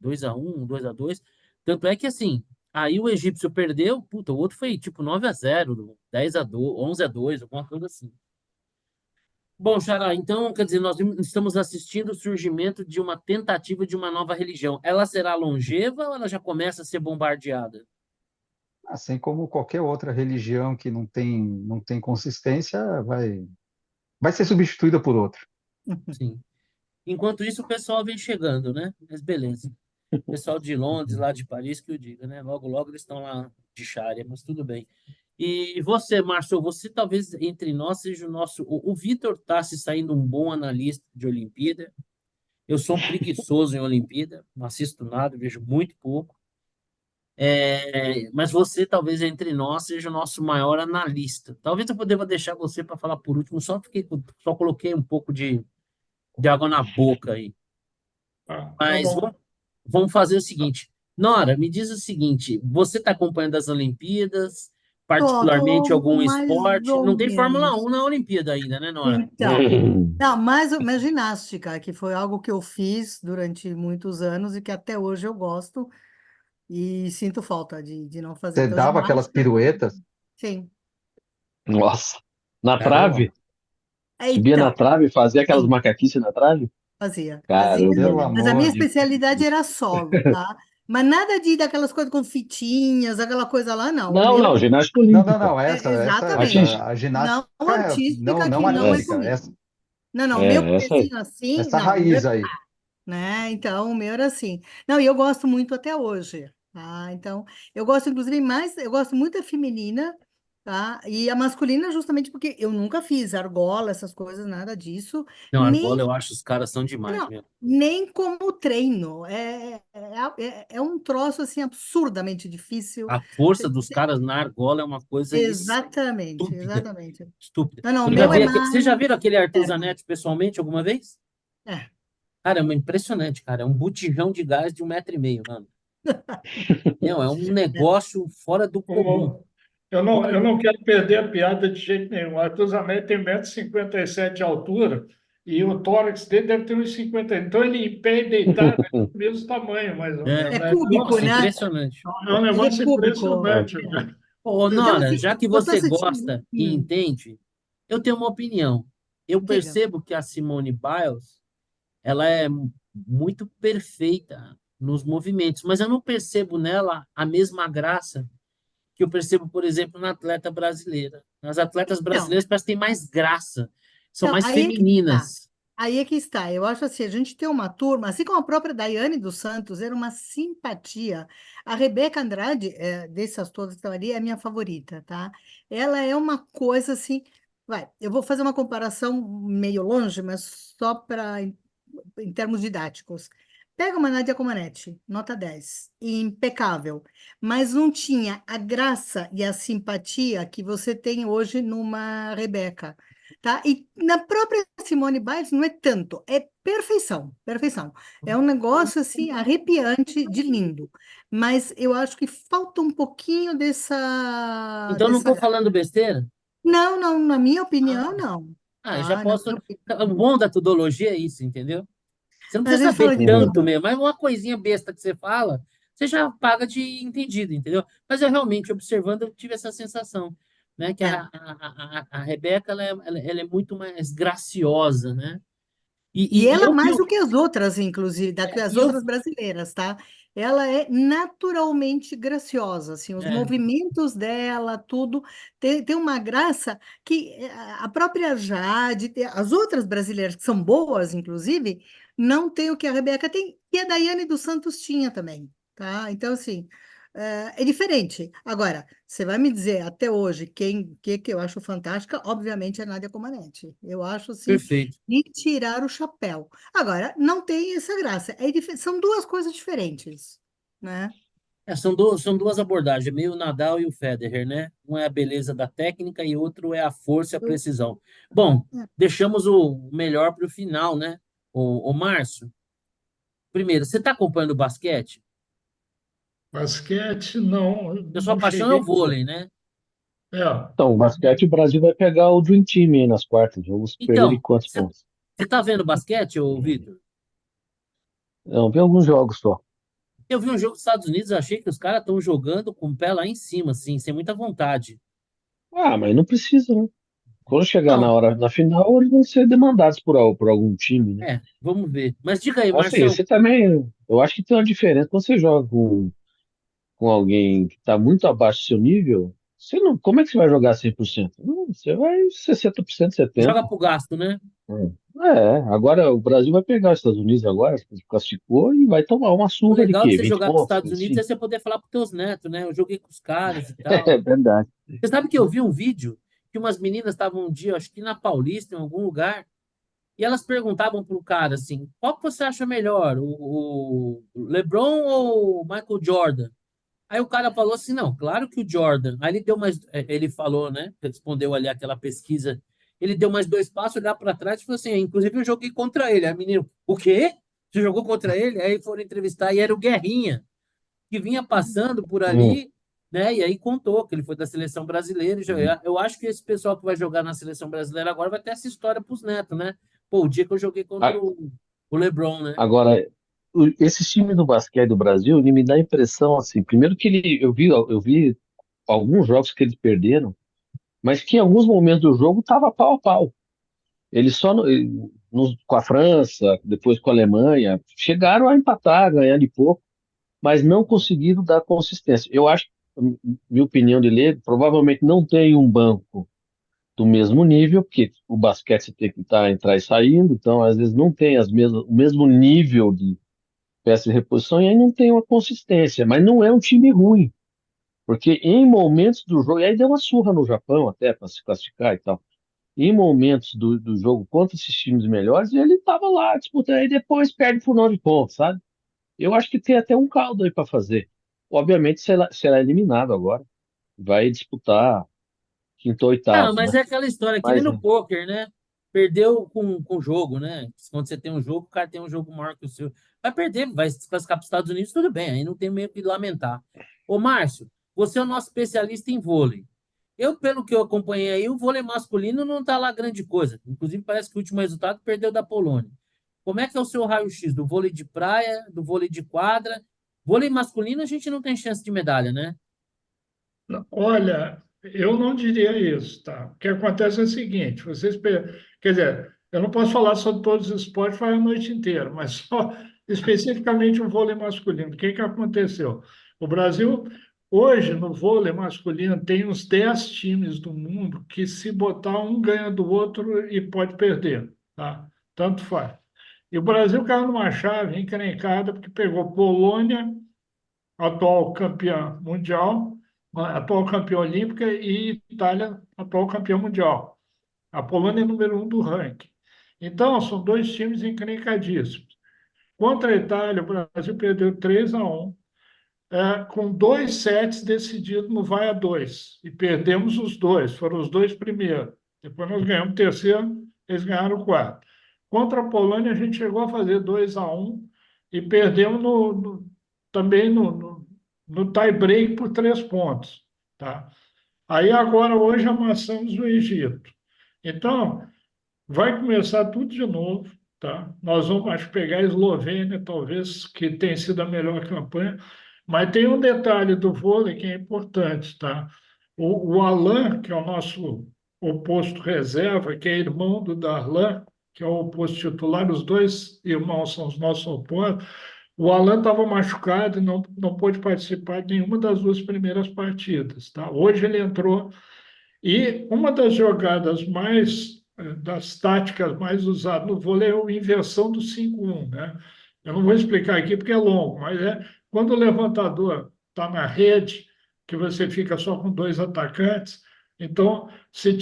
2-1, 2-2. Tanto é que assim, aí o egípcio perdeu, puta, o outro foi tipo 9-0, 10-2, 11-2, alguma coisa assim. Bom, Xará, então, quer dizer, nós estamos assistindo o surgimento de uma tentativa de uma nova religião. Ela será longeva ou ela já começa a ser bombardeada? Assim como qualquer outra religião que não tem consistência, vai ser substituída por outra. Sim. Enquanto isso, o pessoal vem chegando, né? Mas beleza. Pessoal de Londres, lá de Paris, que eu diga, né? Logo, logo eles estão lá de Chária, mas tudo bem. E você, Márcio, você talvez entre nós seja o nosso. O Vitor está se saindo um bom analista de Olimpíada. Eu sou um preguiçoso em Olimpíada, não assisto nada, vejo muito pouco. Mas você, talvez entre nós, seja o nosso maior analista. Talvez eu deva deixar você para falar por último, só coloquei um pouco de água na boca aí. Tá Mas bom. vamos fazer o seguinte. Nora, me diz o seguinte: você está acompanhando as Olimpíadas, particularmente Tô algum mais esporte? ou Não tem Fórmula menos. 1 na Olimpíada ainda, né, Nora? Então, não, mais ginástica, que foi algo que eu fiz durante muitos anos e que até hoje eu gosto e sinto falta de não fazer. Você Então, dava aquelas ginástica, piruetas, sim. Nossa. Na Caramba. trave? Subia na Então, trave, fazia aquelas sim, macaquices na trave? fazia, Caramba, pelo meu. mas a amor minha de especialidade Deus. era solo, tá? Mas nada de daquelas coisas com fitinhas, aquela coisa lá, não. O Não, meu não, ginástica Não, não, olímpica. não. exatamente, A ginástica não não, artística que não não é É, artística, comigo. Não, não, meu essa aí. pezinho assim, essa não, o meu raiz aí. né? Então, o meu era assim. Não, e eu gosto muito até hoje, tá? Então, eu gosto, inclusive, mais, eu gosto muito da feminina, tá? E a masculina, justamente porque eu nunca fiz argola, essas coisas, nada disso, Não, argola nem, eu acho os caras são demais, não, meu. nem como treino. É um troço, assim, absurdamente difícil. A força dos caras na argola é uma coisa Exatamente, estúpida, exatamente. estúpida. Não, não, o Eu já meu é vi mais vocês já viram aquele Arthur interno. Zanetti pessoalmente alguma vez? É. Cara, é impressionante, cara. É um botijão de gás de 1,5 m, mano. Não, é um negócio fora do comum. Eu, eu não quero perder a piada de jeito nenhum. O Arthur Zanetti tem 1,57 m de altura e o tórax dele deve ter uns 50. Então, ele em pé e deitado, ele tem o mesmo tamanho, mais ou É, menos, É né? cúbico, nossa, né? impressionante. É um Ele é negócio cúbico. É. impressionante, É. cara. Ô, Então, Nora, assim, já que eu estou você assistindo. gosta e entende, eu tenho uma opinião. Eu Diga. percebo que a Simone Biles, ela é muito perfeita nos movimentos, mas eu não percebo nela a mesma graça que eu percebo, por exemplo, na atleta brasileira. As atletas Então, brasileiras parecem que têm mais graça, são então, mais aí é que está. femininas. Aí é que está. Eu acho assim, a gente tem uma turma, assim como a própria Daiane dos Santos, era uma simpatia. A Rebeca Andrade, dessas todas que estão ali, é a minha favorita, tá? Ela é uma coisa assim. Vai, eu vou fazer uma comparação meio longe, mas só para em termos didáticos. Pega uma Nádia Comaneci, nota 10, impecável, mas não tinha a graça e a simpatia que você tem hoje numa Rebeca, tá? E na própria Simone Biles não é tanto, é perfeição, perfeição. É um negócio assim arrepiante de lindo, mas eu acho que falta um pouquinho dessa Então, não dessa estou graça. falando besteira? Não, não, na minha Ah, opinião, não. já Tá? Na posso. minha O bom da tudologia é isso, entendeu? Você não A precisa gente saber fala de Uhum. tanto tudo. mesmo, mas uma coisinha besta que você fala, você já paga de entendido, entendeu? Mas eu realmente, observando, eu tive essa sensação, né? Que É. a Rebeca, ela é muito mais graciosa, né? E E ela eu vi, mais do que as outras, inclusive, que as e eu, outras brasileiras, tá? ela é naturalmente graciosa, assim, os É, movimentos dela, tudo tem uma graça que a própria Jade, as outras brasileiras que são boas, inclusive, não tem o que a Rebeca tem, e a Daiane dos Santos tinha também, tá? Então, assim, é diferente. Agora, você vai me dizer até hoje que eu acho fantástica, obviamente é Nádia Comaneci. Eu acho, assim, perfeito. de tirar o chapéu. Agora, não tem essa graça. São duas coisas diferentes, né? São duas abordagens, é meio o Nadal e o Federer, né? Um é a beleza da técnica e outro é a força e a Eu- precisão. Bom, é. deixamos o melhor para o final, né? O Márcio, primeiro, você está acompanhando o basquete? Basquete, não, A sua não paixão é o cheguei. vôlei, né? É, Então, o basquete, o Brasil vai pegar o Dream Team aí nas quartas. Vamos perder de Então, quantos você pontos? está vendo basquete, ô Vitor? Não, vi alguns jogos só. Eu vi um jogo dos Estados Unidos, eu achei que os caras estão jogando com o pé lá em cima, assim, sem muita vontade. Ah, mas não precisa, né? Quando chegar na Não, hora, na final, eles vão ser demandados por algum time, né? vamos ver. Mas diga aí, Assim, Marcião. você também, eu acho que tem uma diferença. Quando você joga com alguém que está muito abaixo do seu nível, você não, como é que você vai jogar 100%? Não, você vai 60%, Joga 70%. pro gasto, né? Agora o Brasil vai pegar os Estados Unidos agora, classificou e vai tomar uma O surra de legal de quê? você 20 jogar com os pontos, Estados Unidos é 25? você poder falar pros teus netos, né? Eu joguei com os caras e É tal. verdade. Você sabe que eu vi um vídeo que umas meninas estavam um dia, acho que na Paulista, em algum lugar, e elas perguntavam pro cara assim: qual que você acha melhor, o LeBron ou o Michael Jordan? Aí o cara falou assim: não, claro que o Jordan. Aí ele deu mais. Ele falou, né? Respondeu ali aquela pesquisa. Ele deu mais dois passos, olhar para trás e falou assim: inclusive eu joguei contra ele. Aí a menina, o quê? Você jogou contra ele? Aí foram entrevistar e era o Guerrinha, que vinha passando por Hum. ali, né? E aí contou que ele foi da seleção brasileira. Eu acho que esse pessoal que vai jogar na seleção brasileira agora vai ter essa história para os netos, né? Pô, o dia que eu joguei contra A- o LeBron, né? Agora, esse time do basquete do Brasil, ele me dá a impressão assim, primeiro que eu vi alguns jogos que eles perderam, mas que em alguns momentos do jogo estava pau a pau. Eles só com a França, depois com a Alemanha, chegaram a empatar, ganhar de pouco, mas não conseguiram dar consistência. Eu acho, minha opinião de leigo, provavelmente não tem um banco do mesmo nível, porque o basquete você tem que estar entrar e saindo, então às vezes não tem o mesmo nível de peça de reposição e aí não tem uma consistência, mas não é um time ruim, porque em momentos do jogo, e aí deu uma surra no Japão até para se classificar e tal. Em momentos do jogo contra esses times melhores, ele estava lá disputando, e depois perde por 9 pontos, sabe? Eu acho que tem até um caldo aí para fazer. Obviamente será eliminado agora. Vai disputar quinto, Ah, oitavo, mas né? é aquela história, que nem Mas no poker, né? Perdeu com o jogo, né? Quando você tem um jogo, o cara tem um jogo maior que o seu. Vai perder, vai se classificar para os Estados Unidos, tudo bem, aí não tem meio que lamentar. Ô, Márcio, você é o nosso especialista em vôlei. Eu, pelo que eu acompanhei aí, o vôlei masculino não tá lá grande coisa. Inclusive, parece que o último resultado perdeu da Polônia. Como é que é o seu raio-x do vôlei de praia, do vôlei de quadra? Vôlei masculino, a gente não tem chance de medalha, né? olha, eu não diria isso, tá? O que acontece é o seguinte, quer dizer, eu não posso falar sobre todos os esportes, vai a noite inteira, mas só especificamente o vôlei masculino. O que que aconteceu? O Brasil, hoje, no vôlei masculino, tem uns 10 times do mundo que, se botar um, ganha do outro e pode perder, tá? Tanto faz. E o Brasil caiu numa chave encrencada, porque pegou Polônia, atual campeã mundial, atual campeã olímpica, e Itália, atual campeã mundial. A Polônia é número 1 do ranking. Então, são dois times encrencadíssimos. Contra a Itália, o Brasil perdeu 3-1, com dois sets decididos no vai a dois. E perdemos os dois, foram os dois primeiros. Depois nós ganhamos o terceiro, eles ganharam o quarto. Contra a Polônia, a gente chegou a fazer 2-1 e perdemos também no tie-break por 3 pontos. Tá? Aí agora, hoje, amassamos o Egito. Então, vai começar tudo de novo. Tá? Nós vamos, acho, pegar a Eslovênia, talvez, que tem sido a melhor campanha. Mas tem um detalhe do vôlei que é importante. Tá? O Alain, que é o nosso oposto reserva, que é irmão do Darlan, que é o oposto titular, os dois irmãos são os nossos opostos. O Alan estava machucado e não pôde participar de nenhuma das duas primeiras partidas, tá? Hoje ele entrou e uma das jogadas das táticas mais usadas no vôlei é a inversão do 5-1, né? Eu não vou explicar aqui porque é longo, mas é quando o levantador está na rede, que você fica só com dois atacantes, então você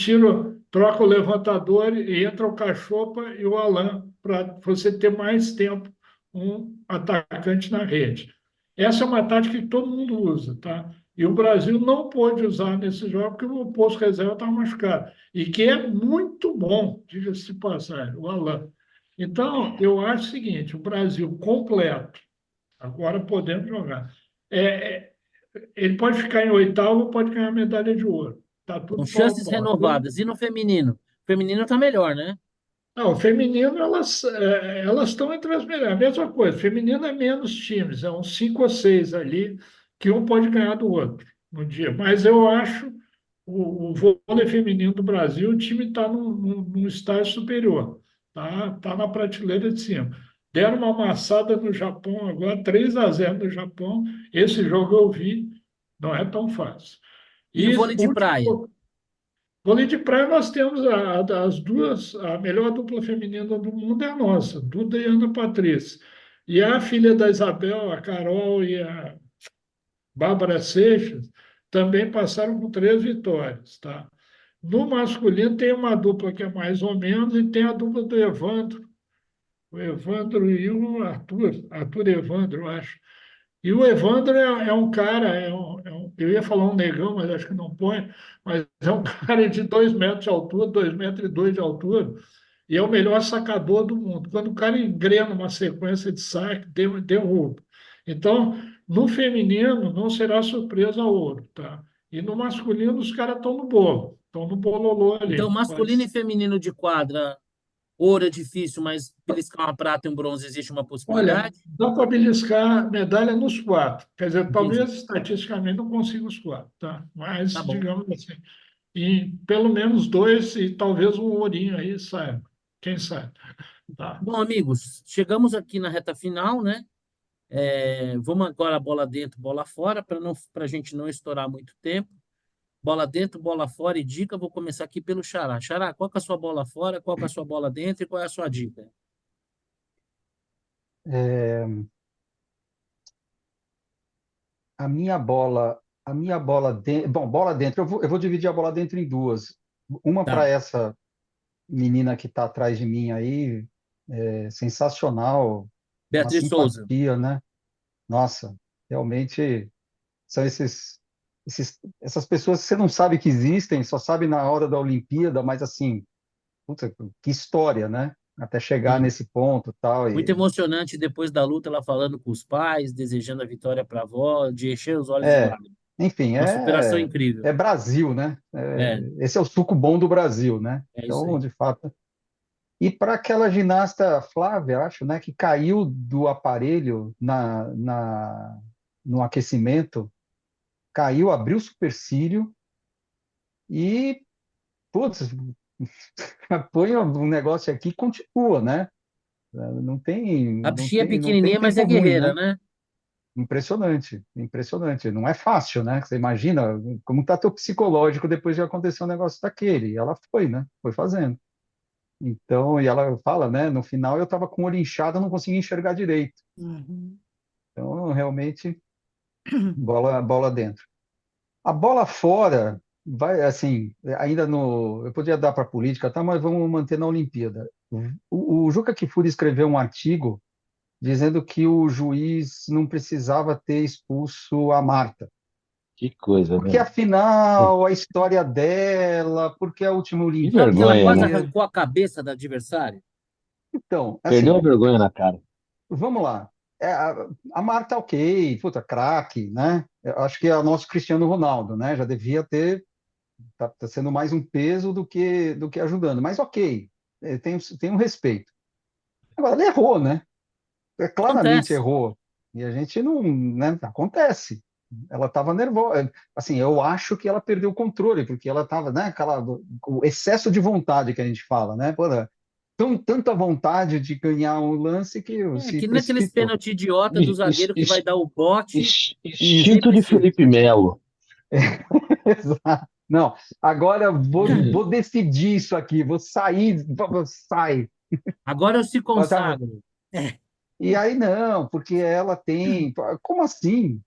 troca o levantador e entra o Cachopa e o Alan para você ter mais tempo um atacante na rede. Essa é uma tática que todo mundo usa, tá? E o Brasil não pôde usar nesse jogo porque o posto reserva estava machucado. E que é muito bom, diga-se de passagem, o Alain. Então, eu acho o seguinte: o Brasil completo, agora podendo jogar. É, é, ele pode ficar em oitavo, pode ganhar medalha de ouro. Está Com tudo pau a chances pau. renovadas. E no feminino? O feminino tá melhor, né? Não, o feminino, elas estão entre as melhores. A mesma coisa, o feminino é menos times, é uns cinco ou seis ali, que um pode ganhar do outro no dia. Mas eu acho o vôlei feminino do Brasil, o time está num estágio superior, tá na prateleira de cima. Deram uma amassada no Japão agora, 3-0 no Japão. Esse jogo eu vi, não é tão fácil. E o E vôlei de praia? vôlei de praia nós temos as duas, a melhor dupla feminina do mundo é a nossa, Duda e Ana Patrícia. E a filha da Isabel, a Carol e a Bárbara Seixas, também passaram com 3 vitórias, tá? No masculino tem uma dupla que é mais ou menos e tem a dupla do Evandro, o Evandro e o Arthur Evandro, eu acho. E o Evandro é um cara, eu ia falar um negão, mas acho que não põe, mas é um cara de 2 metros de altura, 2,2 metros de altura, e é o melhor sacador do mundo. Quando o cara engrena uma sequência de saque, derruba. Então, no feminino, não será surpresa ouro, tá? E no masculino, os caras estão no bololô Então, ali. Pode masculino e ser. feminino de quadra, ouro é difícil, mas beliscar uma prata e um bronze existe uma Olha, possibilidade? dá para beliscar medalha nos quatro. Quer dizer, Entendi. talvez estatisticamente não consiga os quatro, tá? Tá Mas, bom. digamos assim, e pelo menos dois e talvez um ourinho aí saia. Quem sabe? Tá. Bom, amigos, chegamos aqui na reta final, né? Vamos agora bola dentro, bola fora, para a gente não estourar muito tempo. Bola dentro, bola fora e dica. Vou começar aqui pelo Xará. Xará, qual que é a sua bola fora, qual que é a sua bola dentro e qual é a sua dica? É, a minha bola dentro, bom, bola dentro, eu vou dividir a bola dentro em duas. Uma para Tá. essa menina que está atrás de mim aí, sensacional, uma Beatriz Souza. simpatia, né? Nossa, realmente são essas pessoas que você não sabe que existem, só sabe na hora da Olimpíada, mas assim, puta, que história, né? Até chegar Sim. nesse ponto, tal, Muito emocionante depois da luta, ela falando com os pais, desejando a vitória para a avó, de encher os olhos de é, lágrimas. enfim, Uma superação incrível. é Brasil, né? É, Esse é o suco bom do Brasil, né? é isso Então, aí. de fato. E para aquela ginasta Flávia, acho, né, que caiu do aparelho no aquecimento, caiu, abriu o supercílio e, putz, põe um negócio aqui e continua, né? A bichinha é Não tem pequenininha, mas tempo é ruim, guerreira, né? né? Impressionante, impressionante. Não é fácil, né? Você imagina como está teu psicológico depois de acontecer um negócio daquele. E ela foi, né? Foi fazendo. Então, e ela fala, né? No final eu estava com o olho inchado, eu não conseguia enxergar direito. Uhum. Então, realmente, bola dentro. A bola fora vai, assim, ainda no. Eu podia dar para a política, tá? Mas vamos manter na Olimpíada. O Juca Kfouri escreveu um artigo dizendo que o juiz não precisava ter expulso a Marta. Que coisa, Porque né? afinal, a história dela, porque a última Que Sabe que ela vergonha, quase né? Olimpíada. arrancou a cabeça da adversária? Então, Perdeu a assim, vergonha na cara. vamos lá. A Marta, ok, puta, craque, né? Eu acho que é o nosso Cristiano Ronaldo, né? Já devia ter, tá sendo mais um peso do que ajudando, mas ok, tem um respeito. Agora, ela errou, né? Claramente Acontece. errou. E a gente não, né? Acontece. Ela estava nervosa. Assim, eu acho que ela perdeu o controle, porque ela estava, né? O excesso de vontade que a gente fala, né? Pô, tanta vontade de ganhar um lance que se Que naqueles precipitou. pênalti idiota do is- is- zagueiro que vai is- dar o bote, ninguém instinto de precisa. Felipe Melo. Exato. Não, agora eu vou decidir isso aqui, vou sair, sai. Agora eu se Eu tava- consagro. E aí não, porque ela tem. Como assim?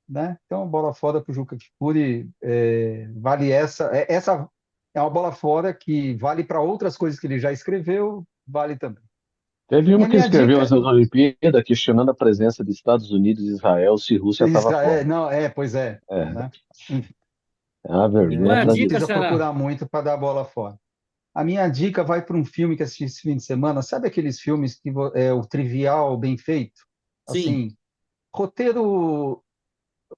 Né? Então, bola fora para o Juca Kfouri, vale essa é uma bola fora que vale para outras coisas que ele já escreveu, vale também. Teve E uma a que minha escreveu dica, essas Olimpíadas questionando a presença dos Estados Unidos e Israel se Rússia estava fora. não, pois é, É, né? é uma E qual vergonha é a Não atrás de dica, precisa outra. Xará? procurar muito para dar a bola fora. A minha dica vai para um filme que assisti esse fim de semana. Sabe aqueles filmes que é o trivial bem feito? Sim, Assim, roteiro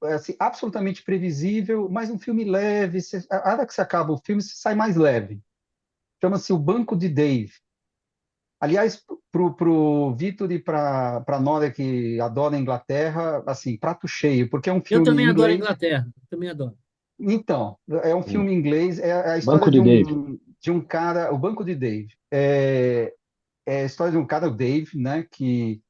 assim, absolutamente previsível, mas um filme leve. A hora que você acaba o filme, você sai mais leve. Chama-se O Banco de Dave. Aliás, pro Vitor e para a Nora que adora a Inglaterra, assim, prato cheio, porque é um eu filme em também adoro a inglês. Inglaterra. Eu também adoro. Então, é um Hum. filme em inglês, é a Banco história de Dave. de um cara, o Banco de Dave. É a história de um cara, o Dave, né, que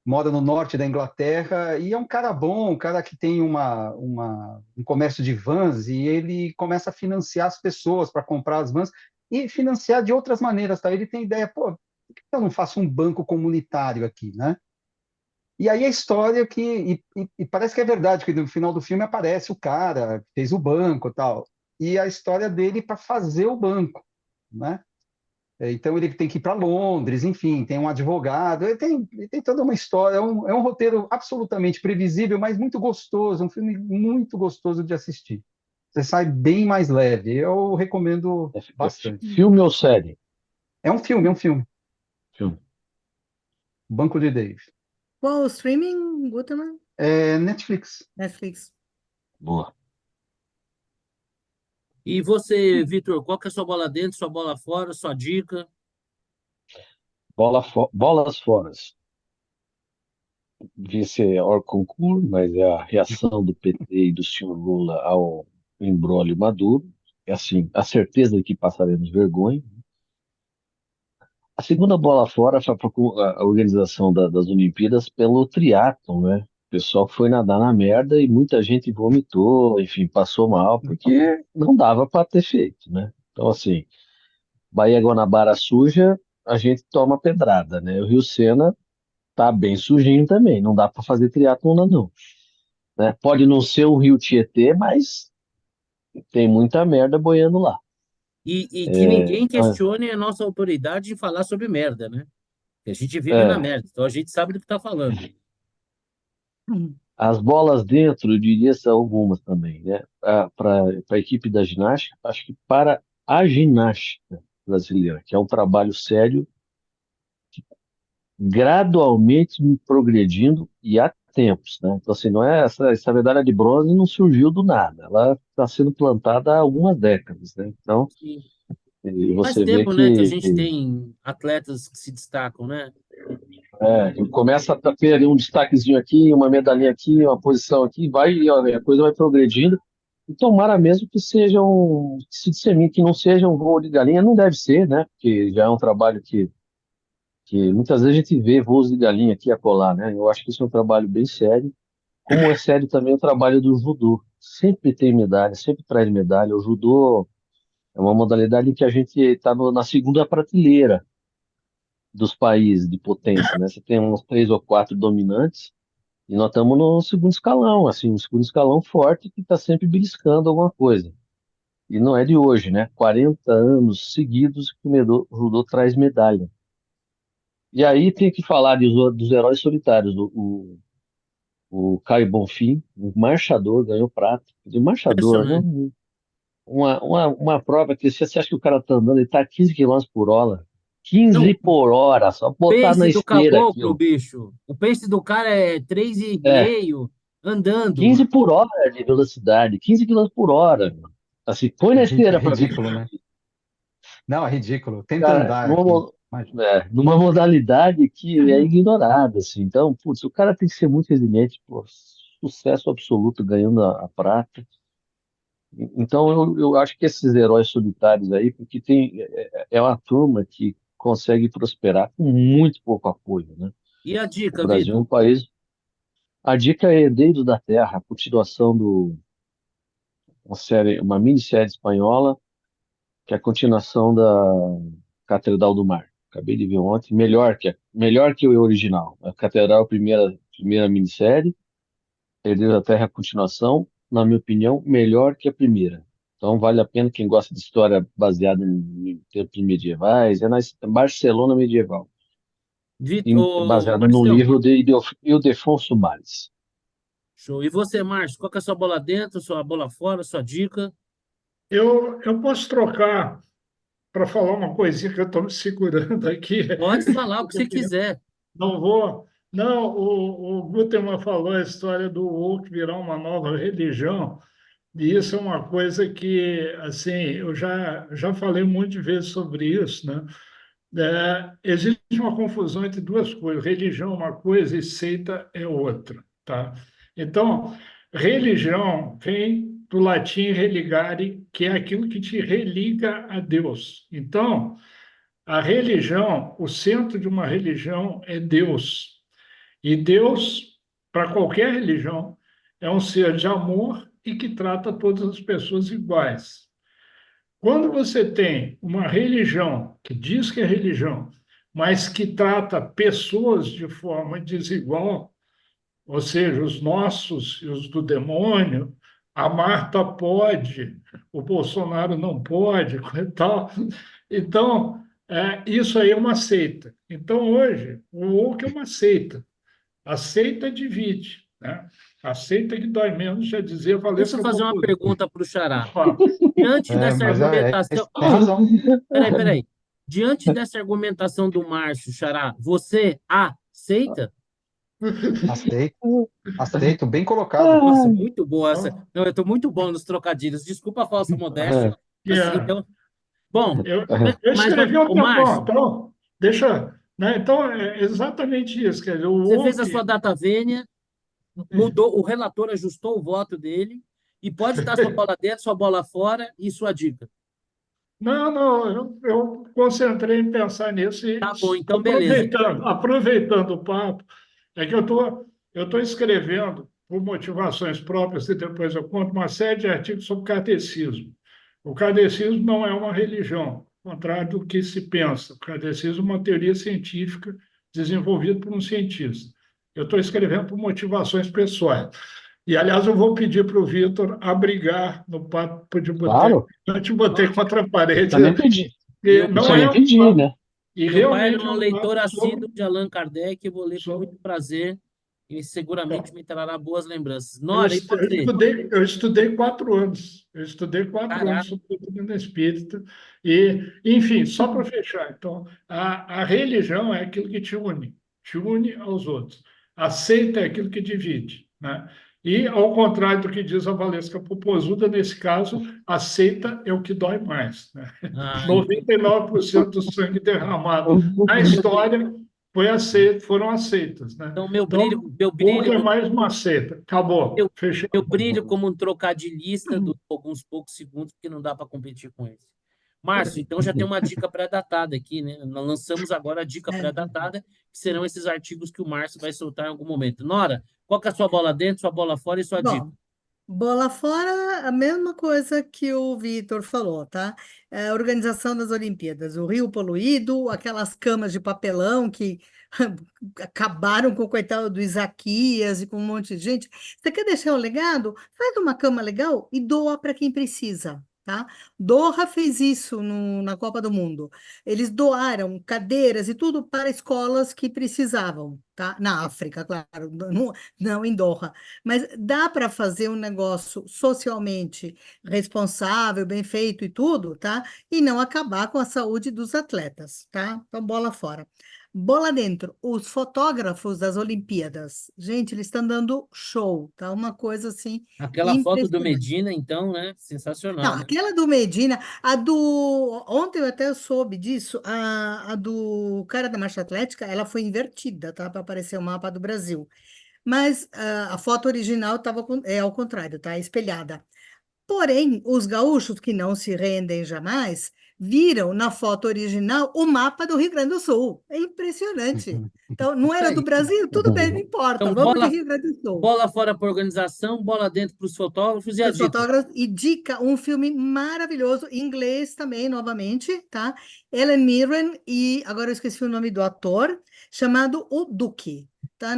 mora no norte da Inglaterra e é um cara bom, um cara que tem um comércio de vans e ele começa a financiar as pessoas para comprar as vans e financiar de outras maneiras, tá? Ele tem ideia, pô, por que eu não faço um banco comunitário aqui, né? E aí a história e parece que é verdade, que no final do filme aparece o cara, que fez o banco e tal, e a história dele para fazer o banco, né? Então ele tem que ir para Londres, enfim, tem um advogado, ele tem toda uma história, é um roteiro absolutamente previsível, mas muito gostoso, um filme muito gostoso de assistir. Você sai bem mais leve, eu recomendo bastante. Filme ou série? É um filme, Filme. Banco de Dave. Qual o streaming, Guterman? É Netflix. Netflix. Boa. E você, Vitor, qual que é a sua bola dentro, sua bola fora, sua dica? Bolas fora. Vice concurso, mas é a reação do PT e do senhor Lula ao imbróglio Maduro. É assim, a certeza de que passaremos vergonha. A segunda bola fora foi a organização das Olimpíadas pelo triatlon, né? O pessoal foi nadar na merda e muita gente vomitou, enfim, passou mal, porque não dava para ter feito, né? Então, assim, Bahia Guanabara suja, a gente toma pedrada, né? O Rio Sena tá bem sujinho também, não dá para fazer triatlon lá, não, né? Pode não ser o Rio Tietê, mas tem muita merda boiando lá. E que ninguém Ah, questione a nossa autoridade em falar sobre merda, né? Que a gente vive na é, merda, então a gente sabe do que está falando. Hum. as bolas dentro, eu diria, são algumas também, né? Para a equipe da ginástica, acho que para a ginástica brasileira, que é um trabalho sério, gradualmente progredindo e há tempos, né? Então, assim, não é essa medalha de bronze não surgiu do nada, ela está sendo plantada há algumas décadas, né? Então, E e faz você vê tempo, né, que a que gente tem atletas que se destacam, né? começa a ter ali um destaquezinho aqui, uma medalhinha aqui, uma posição aqui, vai, e olha, a coisa vai progredindo. E tomara mesmo que sejam, que se dissemine, que não seja um voo de galinha, não deve ser, né? Porque já é um trabalho que muitas vezes a gente vê voos de galinha aqui e acolá, né? Eu acho que isso é um trabalho bem sério, como é sério também o trabalho do judô. Sempre tem medalha, sempre traz medalha. O judô é uma modalidade em que a gente está na segunda prateleira dos países de potência, né? Você tem uns três ou quatro dominantes e nós estamos no segundo escalão, assim, um segundo escalão forte que está sempre beliscando alguma coisa. E não é de hoje, né? 40 anos seguidos que o judô traz medalha. E aí tem que falar dos heróis solitários. O Caio Bonfim, o marchador, ganhou prata. O marchador, né? Impressionante. Uma prova que você acha que o cara tá andando, ele tá a 15 quilômetros por hora. Não, 15 por hora, só botar na pace do esteira aqui, caboclo, ó. bicho. O pace do cara é três e É, meio andando, 15 mano. por hora de velocidade, 15 quilômetros por hora. Assim, põe na É esteira para ver. ridículo, né? Não, é ridículo. Tenta Cara, andar aqui. Imagina. numa modalidade que é ignorada, assim. Então, putz, o cara tem que ser muito resiliente, pô, sucesso absoluto ganhando a prata. Então, eu acho que esses heróis solitários aí, porque é uma turma que consegue prosperar com muito pouco apoio, né? E a O dica, Brasil é um Vitor? país. A dica é Herdeiros da Terra, a continuação uma minissérie espanhola, que é a continuação da Catedral do Mar. Acabei de ver ontem, melhor que o original. A Catedral, é a primeira minissérie, Herdeiros da Terra, é a continuação, na minha opinião, melhor que a primeira. Então vale a pena quem gosta de história baseada em tempos medievais, é na Barcelona medieval, Ô, baseado no Marcião, livro de Ildefonso Marques. show. E você, Márcio, qual que é a sua bola dentro, sua bola fora, sua dica? Eu posso trocar para falar uma coisinha que eu estou me segurando aqui. Pode falar o que você quiser. Não vou. Não, o Guterman falou a história do woke virar uma nova religião, e isso é uma coisa que, assim, eu já falei um monte de vezes sobre isso, né? Existe uma confusão entre duas coisas: religião é uma coisa e seita é outra, tá? Então, religião vem do latim religare, que é aquilo que te religa a Deus. Então, a religião, o centro de uma religião é Deus. E Deus, para qualquer religião, é um ser de amor e que trata todas as pessoas iguais. Quando você tem uma religião que diz que é religião, mas que trata pessoas de forma desigual, ou seja, os nossos e os do demônio, a Marta pode, o Bolsonaro não pode, e tal. Então, isso aí é uma seita. Então, hoje, o woke é uma seita. A seita divide, né? A seita que dói menos, já dizia Deixa eu Valesca fazer uma Popozuda. pergunta para o Xará. Fala. Diante dessa Mas argumentação. tem razão. Peraí. Diante dessa argumentação do Márcio, Xará, você aceita? Aceito, aceito, bem colocado. Nossa, Ai, muito boa essa. Então, Não, eu estou muito bom nos trocadilhos. Desculpa a falsa modéstia, é, mas yeah. então, bom, Eu mas escrevi um o tempão, Márcio, então, deixa. Né? Então, é exatamente isso. Quer dizer, o você fez a woke. sua data vênia, mudou, o relator ajustou o voto dele e pode dar sua bola dentro, sua bola fora e sua dica. Não, não, eu concentrei em pensar nisso e Tá bom, então beleza. aproveitando o papo, é que eu tô escrevendo, por motivações próprias, e depois eu conto, uma série de artigos sobre catecismo. O catecismo não é uma religião, ao contrário do que se pensa. O catecismo é uma teoria científica desenvolvida por um cientista. Eu estou escrevendo por motivações pessoais. E, aliás, eu vou pedir para o Vitor abrigar no papo de boteco. claro, Eu te botei contra a parede. precisa nem pedir. E Meu Não não precisa pai, é nem um pedir, papo, né? e meu pai era realmente é um um leitor papo assíduo de Allan Kardec, eu vou ler com sobre. muito prazer e seguramente me trará boas lembranças. Eu, Nora, e est- eu você? estudei, eu estudei 4 anos. Eu estudei quatro Caraca, anos sobre doutrina espírita. E, enfim, só para fechar. Então, a religião é aquilo que te une aos outros. A seita é aquilo que divide, né? E, ao contrário do que diz a Valesca Popozuda, nesse caso, a seita é o que dói mais, né? entendi. 99% do sangue derramado na história foram aceitas, né? Então, Então, meu o que brilho, é mais uma seita? Acabou. meu, Fechou. meu brilho como um trocadilhista durou alguns poucos segundos, porque não dá para competir com esse. Márcio, então já tem uma dica pré-datada aqui, né? Nós lançamos agora a dica É. pré-datada, que serão esses artigos que o Márcio vai soltar em algum momento. Nora, qual que é a sua bola dentro, sua bola fora e sua dica? Bom, bola fora, a mesma coisa que o Vitor falou, tá? A organização das Olimpíadas, o Rio poluído, aquelas camas de papelão que acabaram com o coitado do Isaquias e com um monte de gente. Você quer deixar o legado? Faz uma cama legal e doa para quem precisa. Tá? Doha fez isso na Copa do Mundo. Eles doaram cadeiras e tudo para escolas que precisavam, tá? Na África, claro, não em Doha. Mas dá para fazer um negócio socialmente responsável, bem feito e tudo, tá? E não acabar com a saúde dos atletas, tá? Então, bola fora. Bola dentro. Os fotógrafos das Olimpíadas, gente, eles estão dando show, tá? Uma coisa assim Aquela foto do impressionante. Medina, então, né? Não, Sensacional, né? aquela do Medina, a do. Ontem eu até soube disso, a do cara da marcha atlética, ela foi invertida, tá? Para aparecer o mapa do Brasil. Mas a foto original é ao contrário, tá? Espelhada. Porém, os gaúchos que não se rendem jamais viram na foto original o mapa do Rio Grande do Sul. É impressionante. Então, não Isso era do aí. Brasil? Tudo bem, não importa. Então, Vamos de Rio Grande do Sul. bola fora para a organização, bola dentro para os fotógrafos e a Os dica. fotógrafos, e dica, um filme maravilhoso, em inglês também, novamente, tá? Helen Mirren, e agora eu esqueci o nome do ator, chamado O Duque. Tá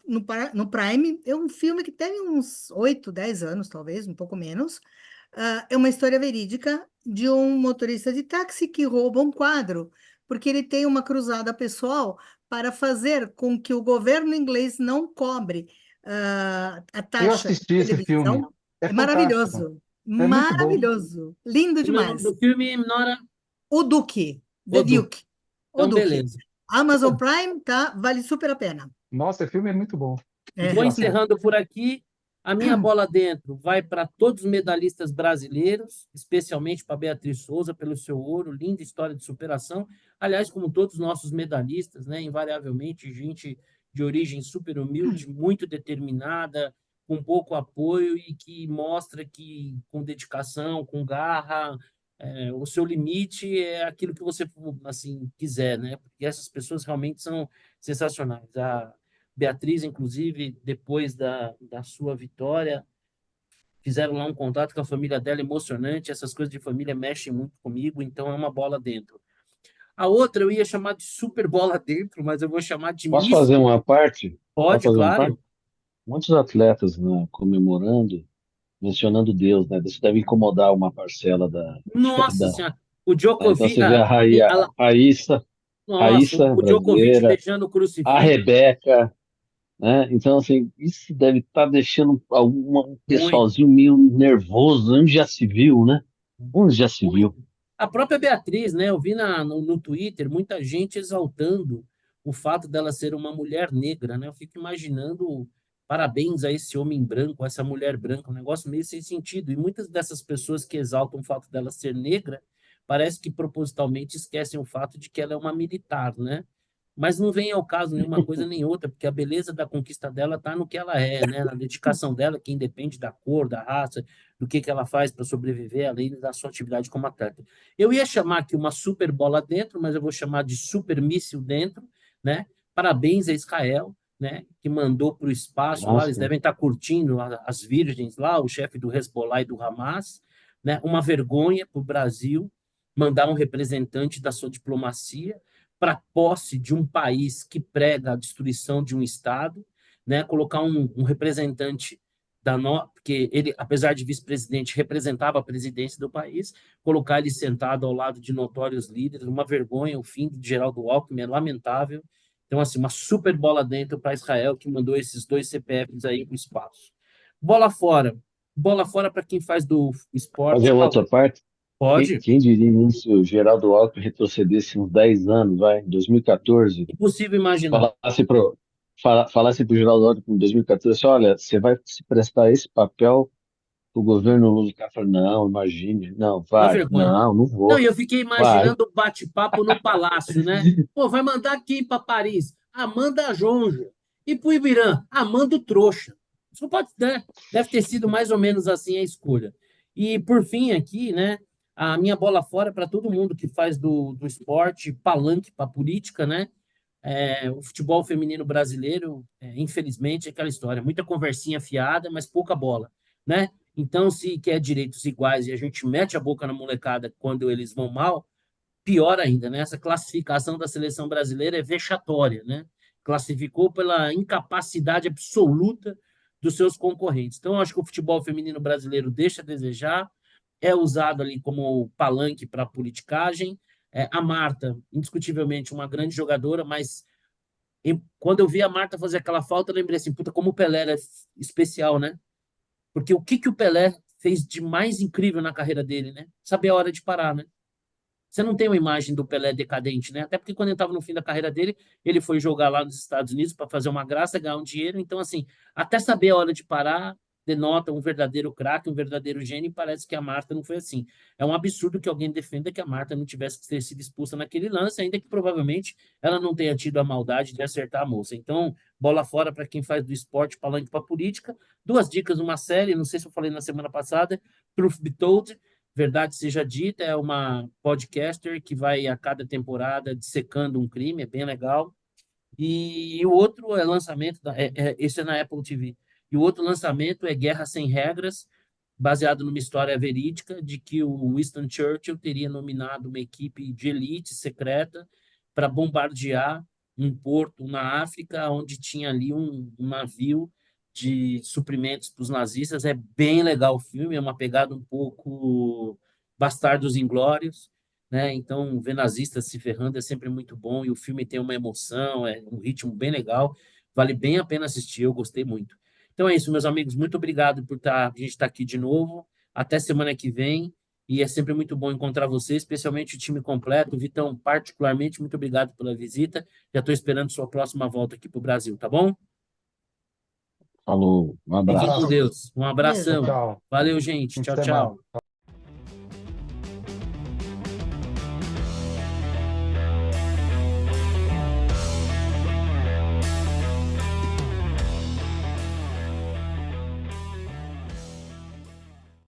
no Prime. É um filme que tem uns 8, 10 anos, talvez, um pouco menos. É uma história verídica de um motorista de táxi que rouba um quadro, porque ele tem uma cruzada pessoal para fazer com que o governo inglês não cobre a Eu taxa de assisti esse filme. televisão. É É fantástico. maravilhoso, É muito bom. maravilhoso, lindo Como é o nome demais. do filme, Nora? O Duque, The Odu. Duke, O Então, Duque. beleza. Amazon Prime, tá? Vale super a pena. Nossa, esse filme é muito bom. Vou É. encerrando por aqui. A minha bola dentro vai para todos os medalhistas brasileiros, especialmente para Beatriz Souza, pelo seu ouro, linda história de superação. Aliás, como todos os nossos medalhistas, né, invariavelmente, gente de origem super humilde, muito determinada, com pouco apoio e que mostra que, com dedicação, com garra, o seu limite é aquilo que você assim quiser, né? Porque essas pessoas realmente são sensacionais. A Beatriz, inclusive, depois da sua vitória, fizeram lá um contato com a família dela emocionante. Essas coisas de família mexem muito comigo, então é uma bola dentro. A outra eu ia chamar de super bola dentro, mas eu vou chamar de Posso fazer misto. uma parte? Posso Pode, fazer uma parte? claro. Muitos atletas, né, comemorando, mencionando Deus, né? Isso deve incomodar uma parcela Nossa da, Senhora. O então Djokovic, você vê a Raíssa, nossa, Raíssa o Djokovic brasileira, beijando o a crucifixo. Rebeca, né? Então, assim, isso deve estar deixando um Muito, pessoalzinho meio nervoso. Onde já se viu, né? Onde já se viu? muito. A própria Beatriz, né? Eu vi no Twitter muita gente exaltando o fato dela ser uma mulher negra, né? Eu fico imaginando parabéns a esse homem branco, a essa mulher branca, um negócio meio sem sentido. E muitas dessas pessoas que exaltam o fato dela ser negra, parece que propositalmente esquecem o fato de que ela é uma militar, né? Mas não vem ao caso nenhuma coisa nem outra, porque a beleza da conquista dela está no que ela é, né? Na dedicação dela, que independe da cor, da raça, do que ela faz para sobreviver, além da sua atividade como atleta. Eu ia chamar aqui uma super bola dentro, mas eu vou chamar de super míssil dentro, né? Parabéns a Israel, né? Que mandou para o espaço lá, eles Nossa, devem estar curtindo as virgens lá, o chefe do Hezbollah e do Hamas, né? Uma vergonha para o Brasil mandar um representante da sua diplomacia para a posse de um país que prega a destruição de um Estado, né? Colocar um representante porque ele, apesar de vice-presidente, representava a presidência do país, colocar ele sentado ao lado de notórios líderes, uma vergonha, o fim de Geraldo Alckmin é lamentável. Então, assim, uma super bola dentro para Israel, que mandou esses dois CPFs aí para o espaço. Bola fora. Bola fora para quem faz do fazer esporte. outra parte. Pode. Quem diria isso, se o Geraldo Alckmin retrocedesse uns 10 anos, vai, em 2014, Impossível imaginar. falasse pro Geraldo Alckmin em 2014, assim, olha, você vai se prestar esse papel pro governo Lula. O cara fala, não, imagine, não, Uma vai, vergonha. não Não, vou, e eu fiquei vai. imaginando o bate-papo no palácio, né? Pô, vai mandar quem para Paris? Ah, manda a Jonja. E pro Ibirã? Ah, manda o trouxa. Isso pode, né? Deve ter sido mais ou menos assim a escolha. E por fim aqui, né? A minha bola fora para todo mundo que faz do esporte palanque para política, né? O futebol feminino brasileiro, infelizmente, é aquela história, muita conversinha fiada, mas pouca bola, né? Então, se quer direitos iguais e a gente mete a boca na molecada quando eles vão mal, pior ainda, né? Essa classificação da seleção brasileira é vexatória, né? Classificou pela incapacidade absoluta dos seus concorrentes. Então, eu acho que o futebol feminino brasileiro deixa a desejar, é usado ali como palanque para politicagem. A Marta, indiscutivelmente, uma grande jogadora, mas quando eu vi a Marta fazer aquela falta, eu lembrei assim, puta, como o Pelé era especial, né? Porque o que que o Pelé fez de mais incrível na carreira dele, né? Saber a hora de parar, né? Você não tem uma imagem do Pelé decadente, né? Até porque quando ele estava no fim da carreira dele, ele foi jogar lá nos Estados Unidos para fazer uma graça, ganhar um dinheiro. Então, assim, até saber a hora de parar denota um verdadeiro craque, um verdadeiro gênio, e parece que a Marta não foi assim. É um absurdo que alguém defenda que a Marta não tivesse que ter sido expulsa naquele lance, ainda que provavelmente ela não tenha tido a maldade de acertar a moça. Então, bola fora para quem faz do esporte palanque para política. Duas dicas, uma série, não sei se eu falei na semana passada, Truth Be Told, Verdade seja dita, é uma podcaster que vai a cada temporada dissecando um crime, é bem legal. E o outro é lançamento, esse é na Apple TV. E o outro lançamento é Guerra Sem Regras, baseado numa história verídica de que o Winston Churchill teria nominado uma equipe de elite secreta para bombardear um porto na África, onde tinha ali um navio de suprimentos para os nazistas. É bem legal o filme, é uma pegada um pouco Bastardos Inglórios, né? Então, ver nazistas se ferrando é sempre muito bom e o filme tem uma emoção, é um ritmo bem legal, vale bem a pena assistir, eu gostei muito. Então é isso, meus amigos, muito obrigado por a gente estar aqui de novo. Até semana que vem. E é sempre muito bom encontrar você, especialmente o time completo. Vitão, particularmente, muito obrigado pela visita. Já estou esperando sua próxima volta aqui para o Brasil, tá bom? Falou, um Fiquem com abraço. Abraço. Deus. Um Beijo. Tchau, abração. tchau. Valeu, gente. Fim de Tchau, semana. tchau.